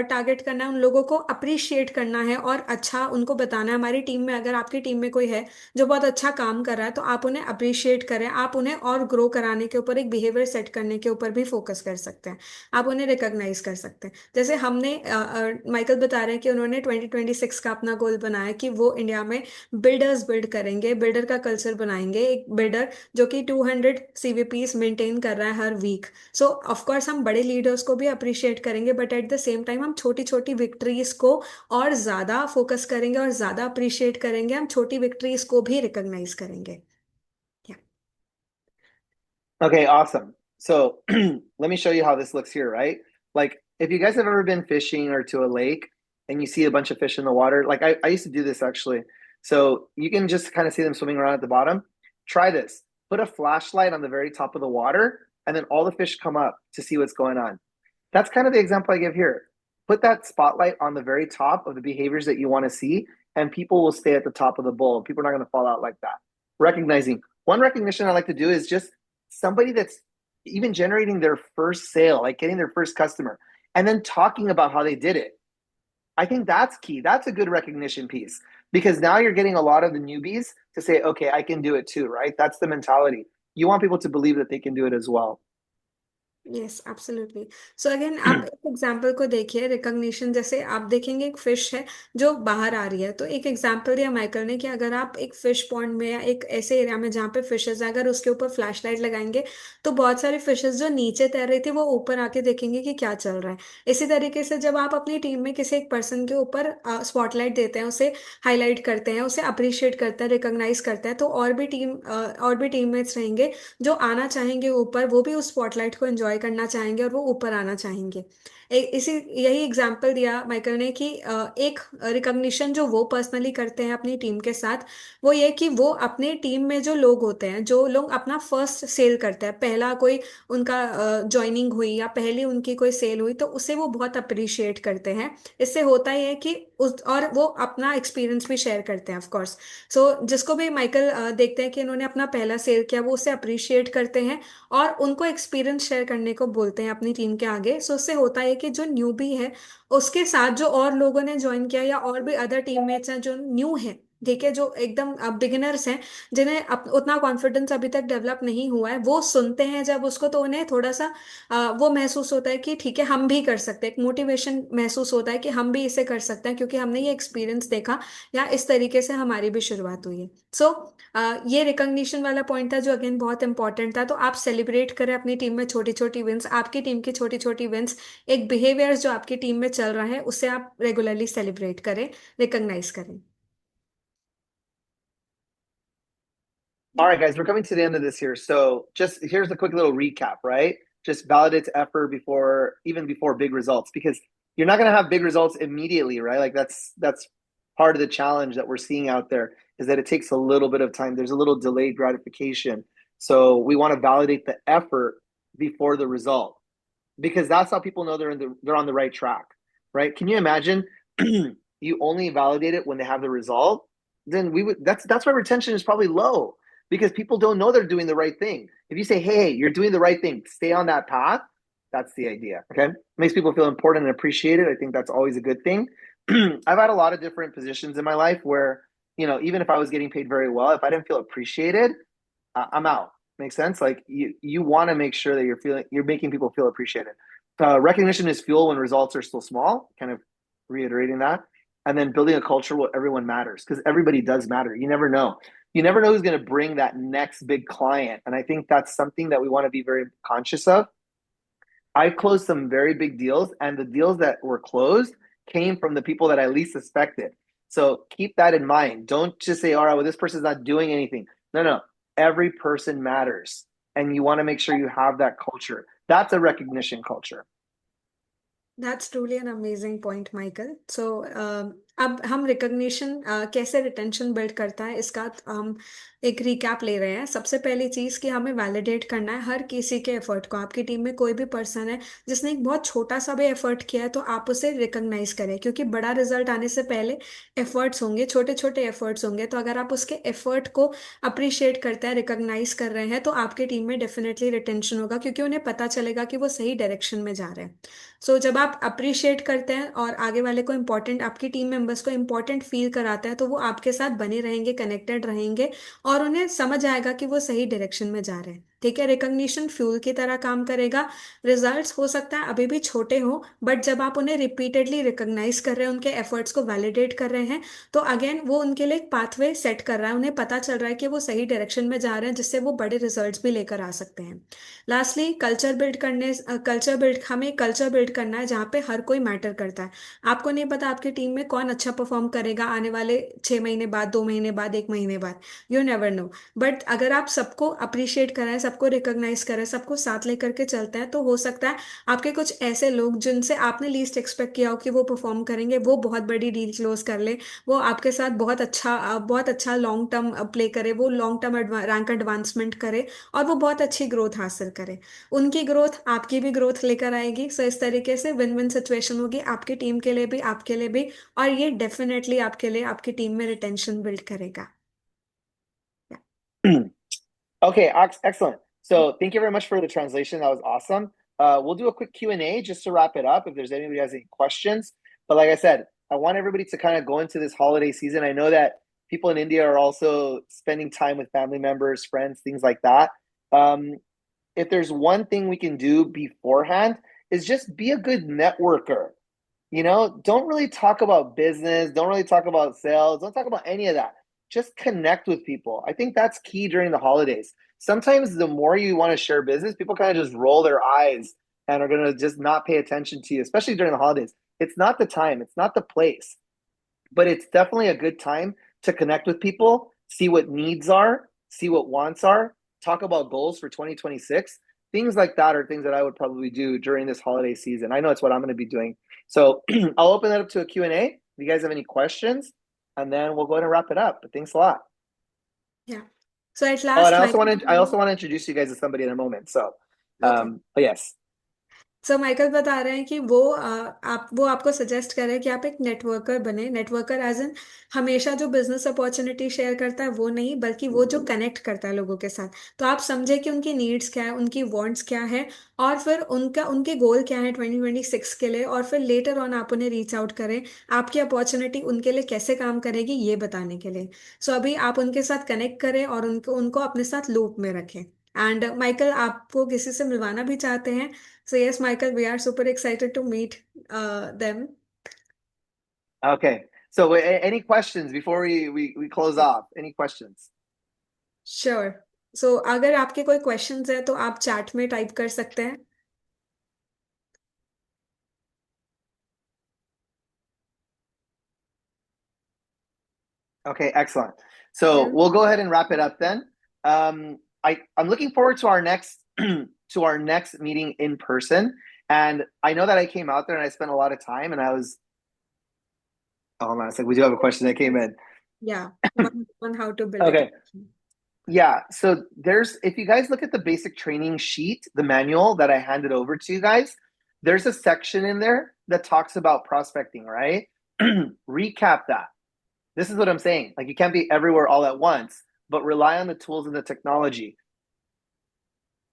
टारगेट करना है, उन लोगों को अप्रिशिएट करना है, और अच्छा उनको बताना है। हमारी टीम में, अगर आपकी टीम में कोई है जो बहुत अच्छा काम कर रहा है, तो आप उन्हें अप्रिशिएट करें, आप उन्हें और ग्रो कराने के ऊपर, एक बिहेवियर सेट करने के ऊपर भी फोकस कर सकते हैं। आप उन्हें रिकॉग्नाइज कर सकते हैं। जैसे हमने माइकल बता रहे हैं कि उन्होंने 2026 का अपना गोल बनाया कि वो इंडिया में बिल्डर्स बिल्ड करेंगे, बिल्डर का कल्चर बनाएंगे, एक बिल्डर जो कि 200 सीवीपीस मेंटेन कर रहा है हर वीक। सो ऑफ कोर्स हम बड़े लीडर्स को भी अप्रिशिएट करेंगे, but at the same time हम छोटी छोटी विक्ट्रीज को और ज्यादा फोकस करेंगे और ज्यादा अप्रिशिएट करेंगे, हम छोटी विक्ट्रीज को भी रिकॉग्नाइज करेंगे। Yeah. Okay, awesome. So let me show you how this looks here, right? Like if you guys have ever been fishing or to a lake and you see a bunch of fish in the water, like I used to do this actually. So you can just kind of see them swimming around at the bottom. Try this. Put a flashlight on the very top of the water, and then all the fish come up to see what's going on. That's kind of the example I give here. Put that spotlight on the very top of the behaviors that you want to see, and people will stay at the top of the bowl. People are not going to fall out like that. Recognizing one recognition I like to do is just somebody that's even generating their first sale, like getting their first customer, and then talking about how they did it. I think that's key. That's a good recognition piece because now you're getting a lot of the newbies to say, okay, I can do it too, right? That's the mentality. you want people to believe that they can do it as well. Yes absolutely. So again आप एक example को देखिए, recognition जैसे आप देखेंगे एक fish है जो बाहर आ रही है, तो एक एग्जांपल दिया माइकल ने कि अगर आप एक फिश पॉन्ड में या एक ऐसे एरिया में जहाँ पे फिशेज है, अगर उसके ऊपर फ्लैश लाइट लगाएंगे तो बहुत सारी फिशेज जो नीचे तैर रही थी वो ऊपर आके देखेंगे कि क्या चल रहा है। इसी तरीके से जब आप अपनी टीम में किसी एक पर्सन के ऊपर स्पॉटलाइट देते हैं, उसे हाईलाइट करते हैं, उसे अप्रिशिएट करते हैं, रिकॉग्नाइज करते हैं, तो और भी टीममेट्स रहेंगे जो आना चाहेंगे ऊपर, वो भी उस स्पॉटलाइट को एंजॉय करना चाहेंगे और वो ऊपर आना चाहेंगे। इसी यही एग्जाम्पल दिया माइकल ने कि एक रिकॉग्निशन जो वो पर्सनली करते हैं अपनी टीम के साथ, वो ये कि वो अपने टीम में जो लोग होते हैं, जो लोग अपना फर्स्ट सेल करते हैं, पहला कोई उनका ज्वाइनिंग हुई या पहली उनकी कोई सेल हुई, तो उसे वो बहुत अप्रिशिएट करते हैं। इससे होता ही है कि उस और वो अपना एक्सपीरियंस भी शेयर करते हैं ऑफ कोर्स। सो जिसको भी माइकल देखते हैं कि इन्होंने अपना पहला सेल किया, वो उसे अप्रिशिएट करते हैं और उनको एक्सपीरियंस शेयर करने को बोलते हैं अपनी टीम के आगे। सो उससे होता है कि जो न्यूबी है उसके साथ जो और लोगों ने ज्वाइन किया या और भी अदर टीममेट्स हैं जो न्यू है, ठीक है, जो एकदम बिगिनर्स हैं, जिन्हें उतना कॉन्फिडेंस अभी तक डेवलप नहीं हुआ है, वो सुनते हैं जब उसको, तो उन्हें थोड़ा सा वो महसूस होता है कि ठीक है हम भी कर सकते हैं, एक मोटिवेशन महसूस होता है कि हम भी इसे कर सकते हैं क्योंकि हमने ये एक्सपीरियंस देखा या इस तरीके से हमारी भी शुरुआत हुई है। सो ये रिकॉग्निशन वाला पॉइंट था जो अगेन बहुत इंपॉर्टेंट था। तो आप सेलिब्रेट करें अपनी टीम में छोटी छोटी विंस, आपकी टीम की छोटी छोटी विंस, एक बिहेवियर जो आपकी टीम में चल रहा है उसे आप रेगुलरली सेलिब्रेट करें, रिकॉग्नाइज करें। All right, guys, we're coming to the end of this here. So just here's a quick little recap, right? Just validate effort before even before big results because you're not going to have big results immediately, right? Like that's part of the challenge that we're seeing out there is that it takes a little bit of time. There's a little delayed gratification. So we want to validate the effort before the result because that's how people know they're on the right track, right? Can you imagine you only validate it when they have the result? Then we would that's why retention is probably low because people don't know they're doing the right thing. If you say, "Hey, you're doing the right thing. Stay on that path." That's the idea. Okay? Makes people feel important and appreciated. I think that's always a good thing. I've had a lot of different positions in my life where, even if I was getting paid very well, if I didn't feel appreciated, I'm out. Makes sense? Like you want to make sure that you're making people feel appreciated. Recognition is fuel when results are still small, kind of reiterating that. And then building a culture where everyone matters because everybody does matter. You never know. You never know who's going to bring that next big client. And I think that's something that we want to be very conscious of. I've closed some very big deals, and the deals that were closed came from the people that I least suspected. So keep that in mind. Don't just say, all right, well, this person's not doing anything. No, no. Every person matters. And you want to make sure you have that culture. That's a recognition culture. That's truly an amazing point Michael. So अब हम recognition कैसे retention build करता है इसका हम एक recap ले रहे हैं। सबसे पहली चीज़ कि हमें वैलिडेट करना है हर किसी के एफर्ट को। आपकी टीम में कोई भी पर्सन है जिसने एक बहुत छोटा सा भी एफर्ट किया है तो आप उसे रिकॉग्नाइज करें, क्योंकि बड़ा रिजल्ट आने से पहले एफर्ट्स होंगे, छोटे छोटे एफर्ट्स होंगे। तो अगर आप उसके एफर्ट को अप्रिशिएट करते हैं, रिकॉग्नाइज कर रहे हैं, तो आपकी टीम में डेफिनेटली रिटेंशन होगा क्योंकि उन्हें पता चलेगा कि वो सही डायरेक्शन में जा रहे हैं। जब आप अप्रिशिएट करते हैं और आगे वाले को इम्पोर्टेंट, आपकी टीम मेंबर्स को इम्पोर्टेंट फील कराते हैं, तो वो आपके साथ बने रहेंगे, कनेक्टेड रहेंगे और उन्हें समझ आएगा कि वो सही डायरेक्शन में जा रहे हैं। ठीक है, रिकॉग्निशन फ्यूल की तरह काम करेगा। रिजल्ट्स हो सकता है अभी भी छोटे हो, बट जब आप उन्हें रिपीटेडली रिकॉग्नाइज कर रहे हैं, उनके एफर्ट्स को वैलिडेट कर रहे हैं, तो अगेन वो उनके लिए एक पाथवे सेट कर रहा है, उन्हें पता चल रहा है कि वो सही डायरेक्शन में जा रहे हैं, जिससे वो बड़े रिजल्ट्स भी लेकर आ सकते हैं। लास्टली कल्चर बिल्ड, हमें कल्चर बिल्ड करना है जहाँ पे हर कोई मैटर करता है। आपको नहीं पता आपकी टीम में कौन अच्छा परफॉर्म करेगा आने वाले 6 महीने बाद, 2 महीने बाद, 1 महीने बाद, यू नेवर नो। बट अगर आप सबको अप्रिशिएट करें, सबको रिकॉग्नाइज करें, सबको साथ लेकर के चलते हैं, तो हो सकता है आपके कुछ ऐसे लोग जिनसे आपने लीस्ट एक्सपेक्ट किया हो कि वो परफॉर्म करेंगे, वो बहुत बड़ी डील क्लोज कर ले, वो आपके साथ बहुत अच्छा लॉन्ग टर्म प्ले करे, वो लॉन्ग टर्म रैंक एडवांसमेंट करे और वो बहुत अच्छी ग्रोथ हासिल करे। उनकी ग्रोथ आपकी भी ग्रोथ लेकर आएगी। सो इस तरीके से विन विन सिचुएशन होगी आपकी टीम के लिए भी, आपके लिए भी, और ये डेफिनेटली आपके लिए आपकी टीम में रिटेंशन बिल्ड करेगा। Okay, excellent. So thank you very much for the translation. That was awesome. We'll do a quick Q&A just to wrap it up if there's anybody who has any questions. But like I said, I want everybody to kind of go into this holiday season. I know that people in India are also spending time with family members, friends, things like that. If there's one thing we can do beforehand is just be a good networker. Don't really talk about business, don't really talk about sales, don't talk about any of that. Just connect with people. I think that's key during the holidays. Sometimes the more you want to share business, people kind of just roll their eyes and are going to just not pay attention to you, especially during the holidays. It's not the time, it's not the place, but it's definitely a good time to connect with people, see what needs are, see what wants are, talk about goals for 2026. Things like that are things that I would probably do during this holiday season. I know it's what I'm going to be doing. So I'll open that up to a Q&A. If you guys have any questions, and then we'll go ahead and wrap it up. But thanks a lot. Yeah. So at Oh, and last, I also Michael, want to I also want to introduce you guys to somebody in a moment. So, okay. but yes. So Michael बता रहे हैं कि वो आपको suggest कर रहे हैं कि आप एक नेटवर्कर बने। नेटवर्कर एज इन हमेशा जो बिजनेस अपॉर्चुनिटी शेयर करता है वो नहीं, बल्कि वो जो कनेक्ट करता है लोगों के साथ। तो आप समझे कि उनकी नीड्स क्या है, उनकी वांट्स क्या है, और फिर उनके गोल क्या है 2026 के लिए, और फिर लेटर ऑन आप उन्हें रीच आउट करें। आपकी अपॉर्चुनिटी उनके लिए कैसे काम करेगी ये बताने के लिए। सो अभी आप उनके साथ कनेक्ट करें और उनको उनको अपने साथ लूप में रखें। एंड माइकल आपको किसी से मिलवाना भी चाहते हैं। So yes, Michael, we are super excited to meet them. Okay. So, any questions before we close off? Any questions? Sure. So अगर आपके कोई questions है तो आप chat में type कर सकते हैं। Okay, excellent. So Yeah. we'll go ahead and wrap it up then. I'm looking forward to our next to our next meeting in person. And I know that I came out there and I spent a lot of time and I was, oh, hold on a second. We do have a question that came in. Yeah. On how to build a Okay. connection. Yeah. So if you guys look at the basic training sheet, the manual that I handed over to you guys, there's a section in there that talks about prospecting, right? Recap that. This is what I'm saying. Like, you can't be everywhere all at once, but rely on the tools and the technology.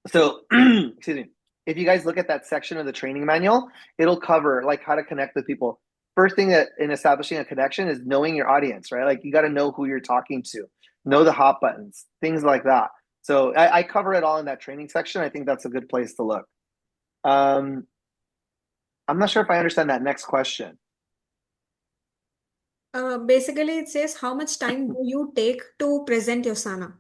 So, excuse me. If you guys look at that section of the training manual, it'll cover like how to connect with people. First thing that in establishing a connection is knowing your audience, right? Like, you got to know who you're talking to, know the hot buttons, things like that. So I cover it all in that training section. I think that's a good place to look. Um, I'm not sure if I understand that next question. Basically, it says how much time do you take to present your sana?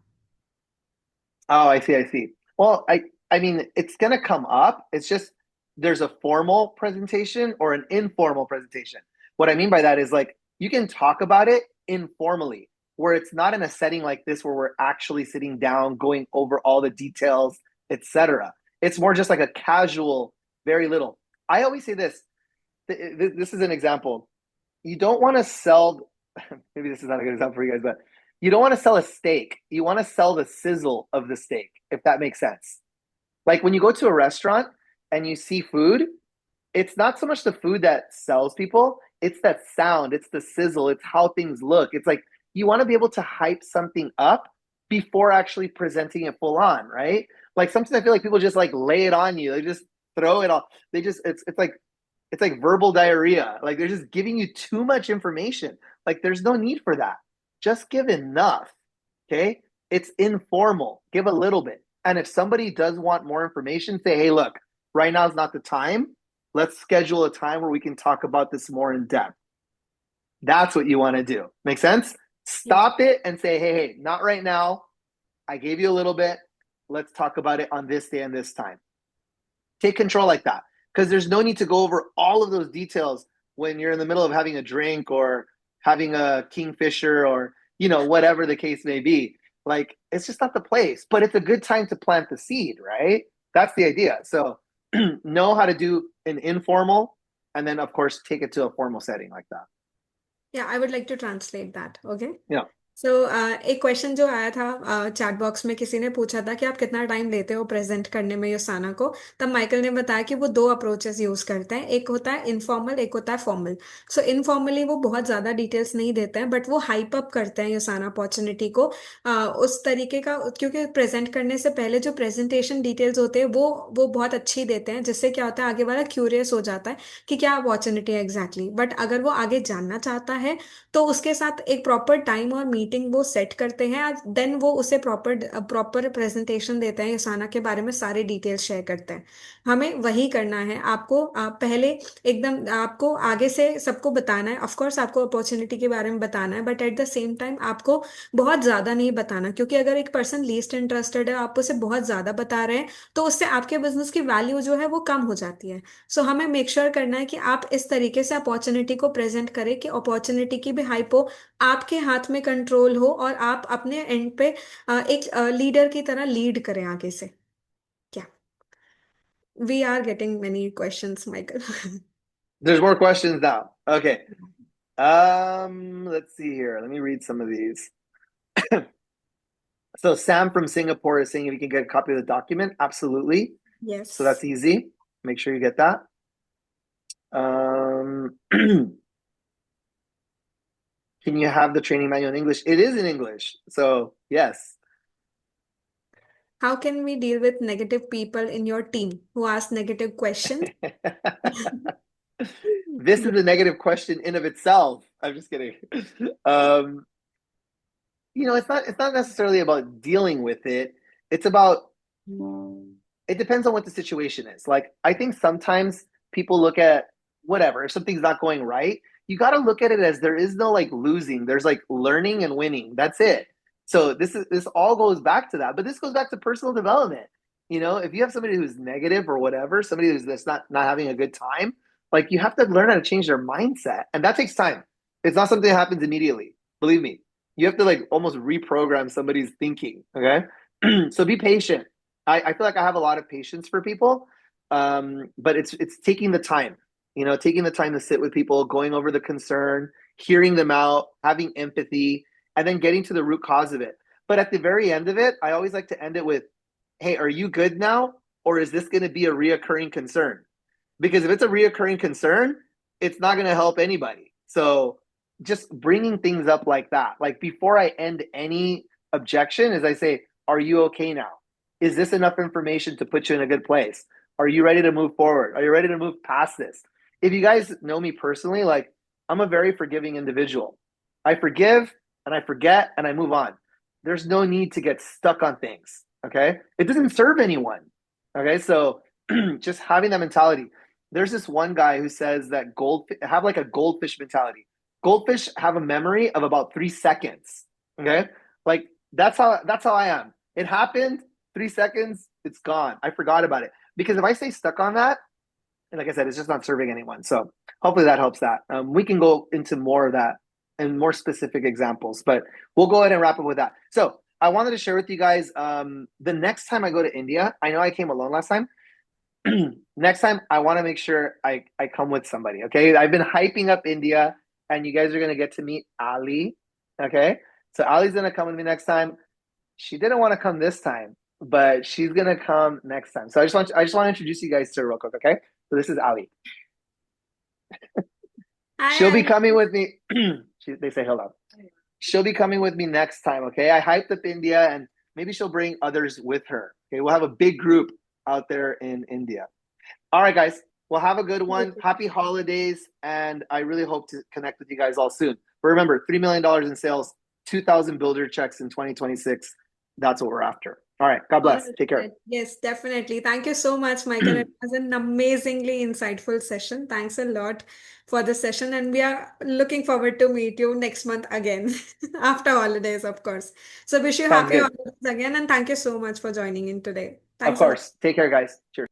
Oh, I see, I see. Well, I mean, it's gonna come up. It's just there's a formal presentation or an informal presentation. What I mean by that is, like, you can talk about it informally, where it's not in a setting like this where we're actually sitting down, going over all the details, etc. It's more just like a casual, very little. I always say this. This is an example. You don't want to sell, maybe this is not a good example for you guys, but you don't want to sell a steak. You want to sell the sizzle of the steak, if that makes sense. Like, when you go to a restaurant and you see food, it's not so much the food that sells people, it's that sound, it's the sizzle, it's how things look. It's like you want to be able to hype something up before actually presenting it full on, right? Like, sometimes I feel like people just like lay it on you. They just throw it all. They just it's like verbal diarrhea. Like, they're just giving you too much information. Like, there's no need for that. Just give enough. Okay? It's informal. Give a little bit. And if somebody does want more information, say, hey, look, right now is not the time. Let's schedule a time where we can talk about this more in depth. That's what you want to do. Make sense? Yeah. Stop it and say, hey, not right now. I gave you a little bit. Let's talk about it on this day and this time. Take control like that, because there's no need to go over all of those details when you're in the middle of having a drink or having a kingfisher or whatever the case may be. Like, it's just not the place, but it's a good time to plant the seed, right? That's the idea. So know how to do an informal, and then of course take it to a formal setting like that. Yeah, I would like to translate that. Okay. Yeah. सो एक question जो आया था chat box में, किसी ने पूछा था कि आप कितना टाइम लेते हो प्रेजेंट करने में योसाना को। तब माइकल ने बताया कि वो दो अप्रोचेस यूज करते हैं, एक होता है इनफॉर्मल, एक होता है फॉर्मल। सो इनफॉर्मली वो बहुत ज़्यादा डिटेल्स नहीं देते हैं, बट वो हाइप अप करते हैं योसाना अपॉर्चुनिटी को उस तरीके का, क्योंकि प्रेजेंट करने से पहले जो प्रेजेंटेशन डिटेल्स होते हैं वो बहुत अच्छी देते हैं, जिससे क्या होता है आगे वाला क्यूरियस हो जाता है कि क्या अपॉर्चुनिटी है एग्जैक्टली। बट अगर वो आगे जानना चाहता है तो उसके साथ एक प्रॉपर टाइम और मीटिंग वो सेट करते हैं, देन वो उसे प्रॉपर प्रॉपर प्रेजेंटेशन देते हैं, यूसाना के बारे में सारे डिटेल्स शेयर करते हैं। हमें वही करना है। आपको पहले एकदम आपको आगे से सबको बताना है, ऑफ कोर्स आपको अपॉर्चुनिटी के बारे में बताना है, but at the same time आपको बहुत ज़्यादा नहीं बताना, क्योंकि अगर एक पर्सन लीस्ट इंटरेस्टेड है, आप उसे बहुत ज़्यादा बता रहे हैं, तो उससे आपके बिजनेस की वैल्यू जो है वो कम हो जाती है। सो हमें मेक श्योर करना है कि आप इस तरीके से अपॉर्चुनिटी को प्रेजेंट करें कि अपॉर्चुनिटी की भी हाइप हो, आपके हाथ में कंट्रोल हो, और आप अपने एंड पे एक लीडर की तरह लीड करें आगे से। क्या? We are getting many questions, Michael. There's more questions now. Okay. Let's see here. Let me read some of these. So Sam from Singapore is saying if you can get a copy of the document, absolutely. So Yes. that's easy. Make sure you get that. Can you have the training manual in English? It is in English. So yes. How can we deal with negative people in your team who ask negative questions? This is a negative question in of itself. I'm just kidding. Um, it's not necessarily about dealing with it. It's about it depends on what the situation is. Like, I think sometimes people look at whatever, if something's not going right, you got to look at it as there is no like losing. There's like learning and winning. That's it. So this all goes back to that. But this goes back to personal development. If you have somebody who's negative or whatever, somebody who's that's not having a good time, like you have to learn how to change their mindset. And that takes time. It's not something that happens immediately. Believe me. You have to like almost reprogram somebody's thinking. Okay. So be patient. I feel like I have a lot of patience for people, but it's taking the time, taking the time to sit with people, going over the concern, hearing them out, having empathy, and then getting to the root cause of it. But at the very end of it, I always like to end it with, "Hey, are you good now, or is this going to be a reoccurring concern?" Because if it's a reoccurring concern, it's not going to help anybody. So just bringing things up like that, like before I end any objection, is I say, "Are you okay now? Is this enough information to put you in a good place? Are you ready to move forward? Are you ready to move past this?" If you guys know me personally, like I'm a very forgiving individual. I forgive and I forget and I move on. There's no need to get stuck on things. Okay. It doesn't serve anyone. Okay. So just having that mentality. There's this one guy who says that gold have like a goldfish mentality. Goldfish have a memory of about 3 seconds. Okay. Like that's how I am. It happened, 3 seconds, it's gone. I forgot about it. Because if I stay stuck on that, and like I said, it's just not serving anyone. So hopefully that helps that. We can go into more of that and more specific examples, but we'll go ahead and wrap up with that. So I wanted to share with you guys the next time I go to India, I know I came alone last time. Next time, I want to make sure I come with somebody. Okay. I've been hyping up India, and you guys are going to get to meet Ali. Okay. So Ali's going to come with me next time. She didn't want to come this time, but she's gonna come next time. So I just want to introduce you guys to her real quick, okay? So this is Ali. She'll Hi, be Ali. coming with me. They say hello. She'll be coming with me next time, okay? I hyped up India, and maybe she'll bring others with her. Okay, we'll have a big group out there in India. All right, guys. Well, have a good one. Happy holidays, and I really hope to connect with you guys all soon. But remember, $3 million in sales, 2,000 builder checks in 2026. That's what we're after. All right. God All bless. Take care. right. Yes, definitely. Thank you so much, Michael. It was an amazingly insightful session. Thanks a lot for the session, and we are looking forward to meet you next month again after holidays, of course. So wish you Sounds happy good. holidays again, and thank you so much for joining in today. Of Thanks a lot. course. Take care, guys. Cheers.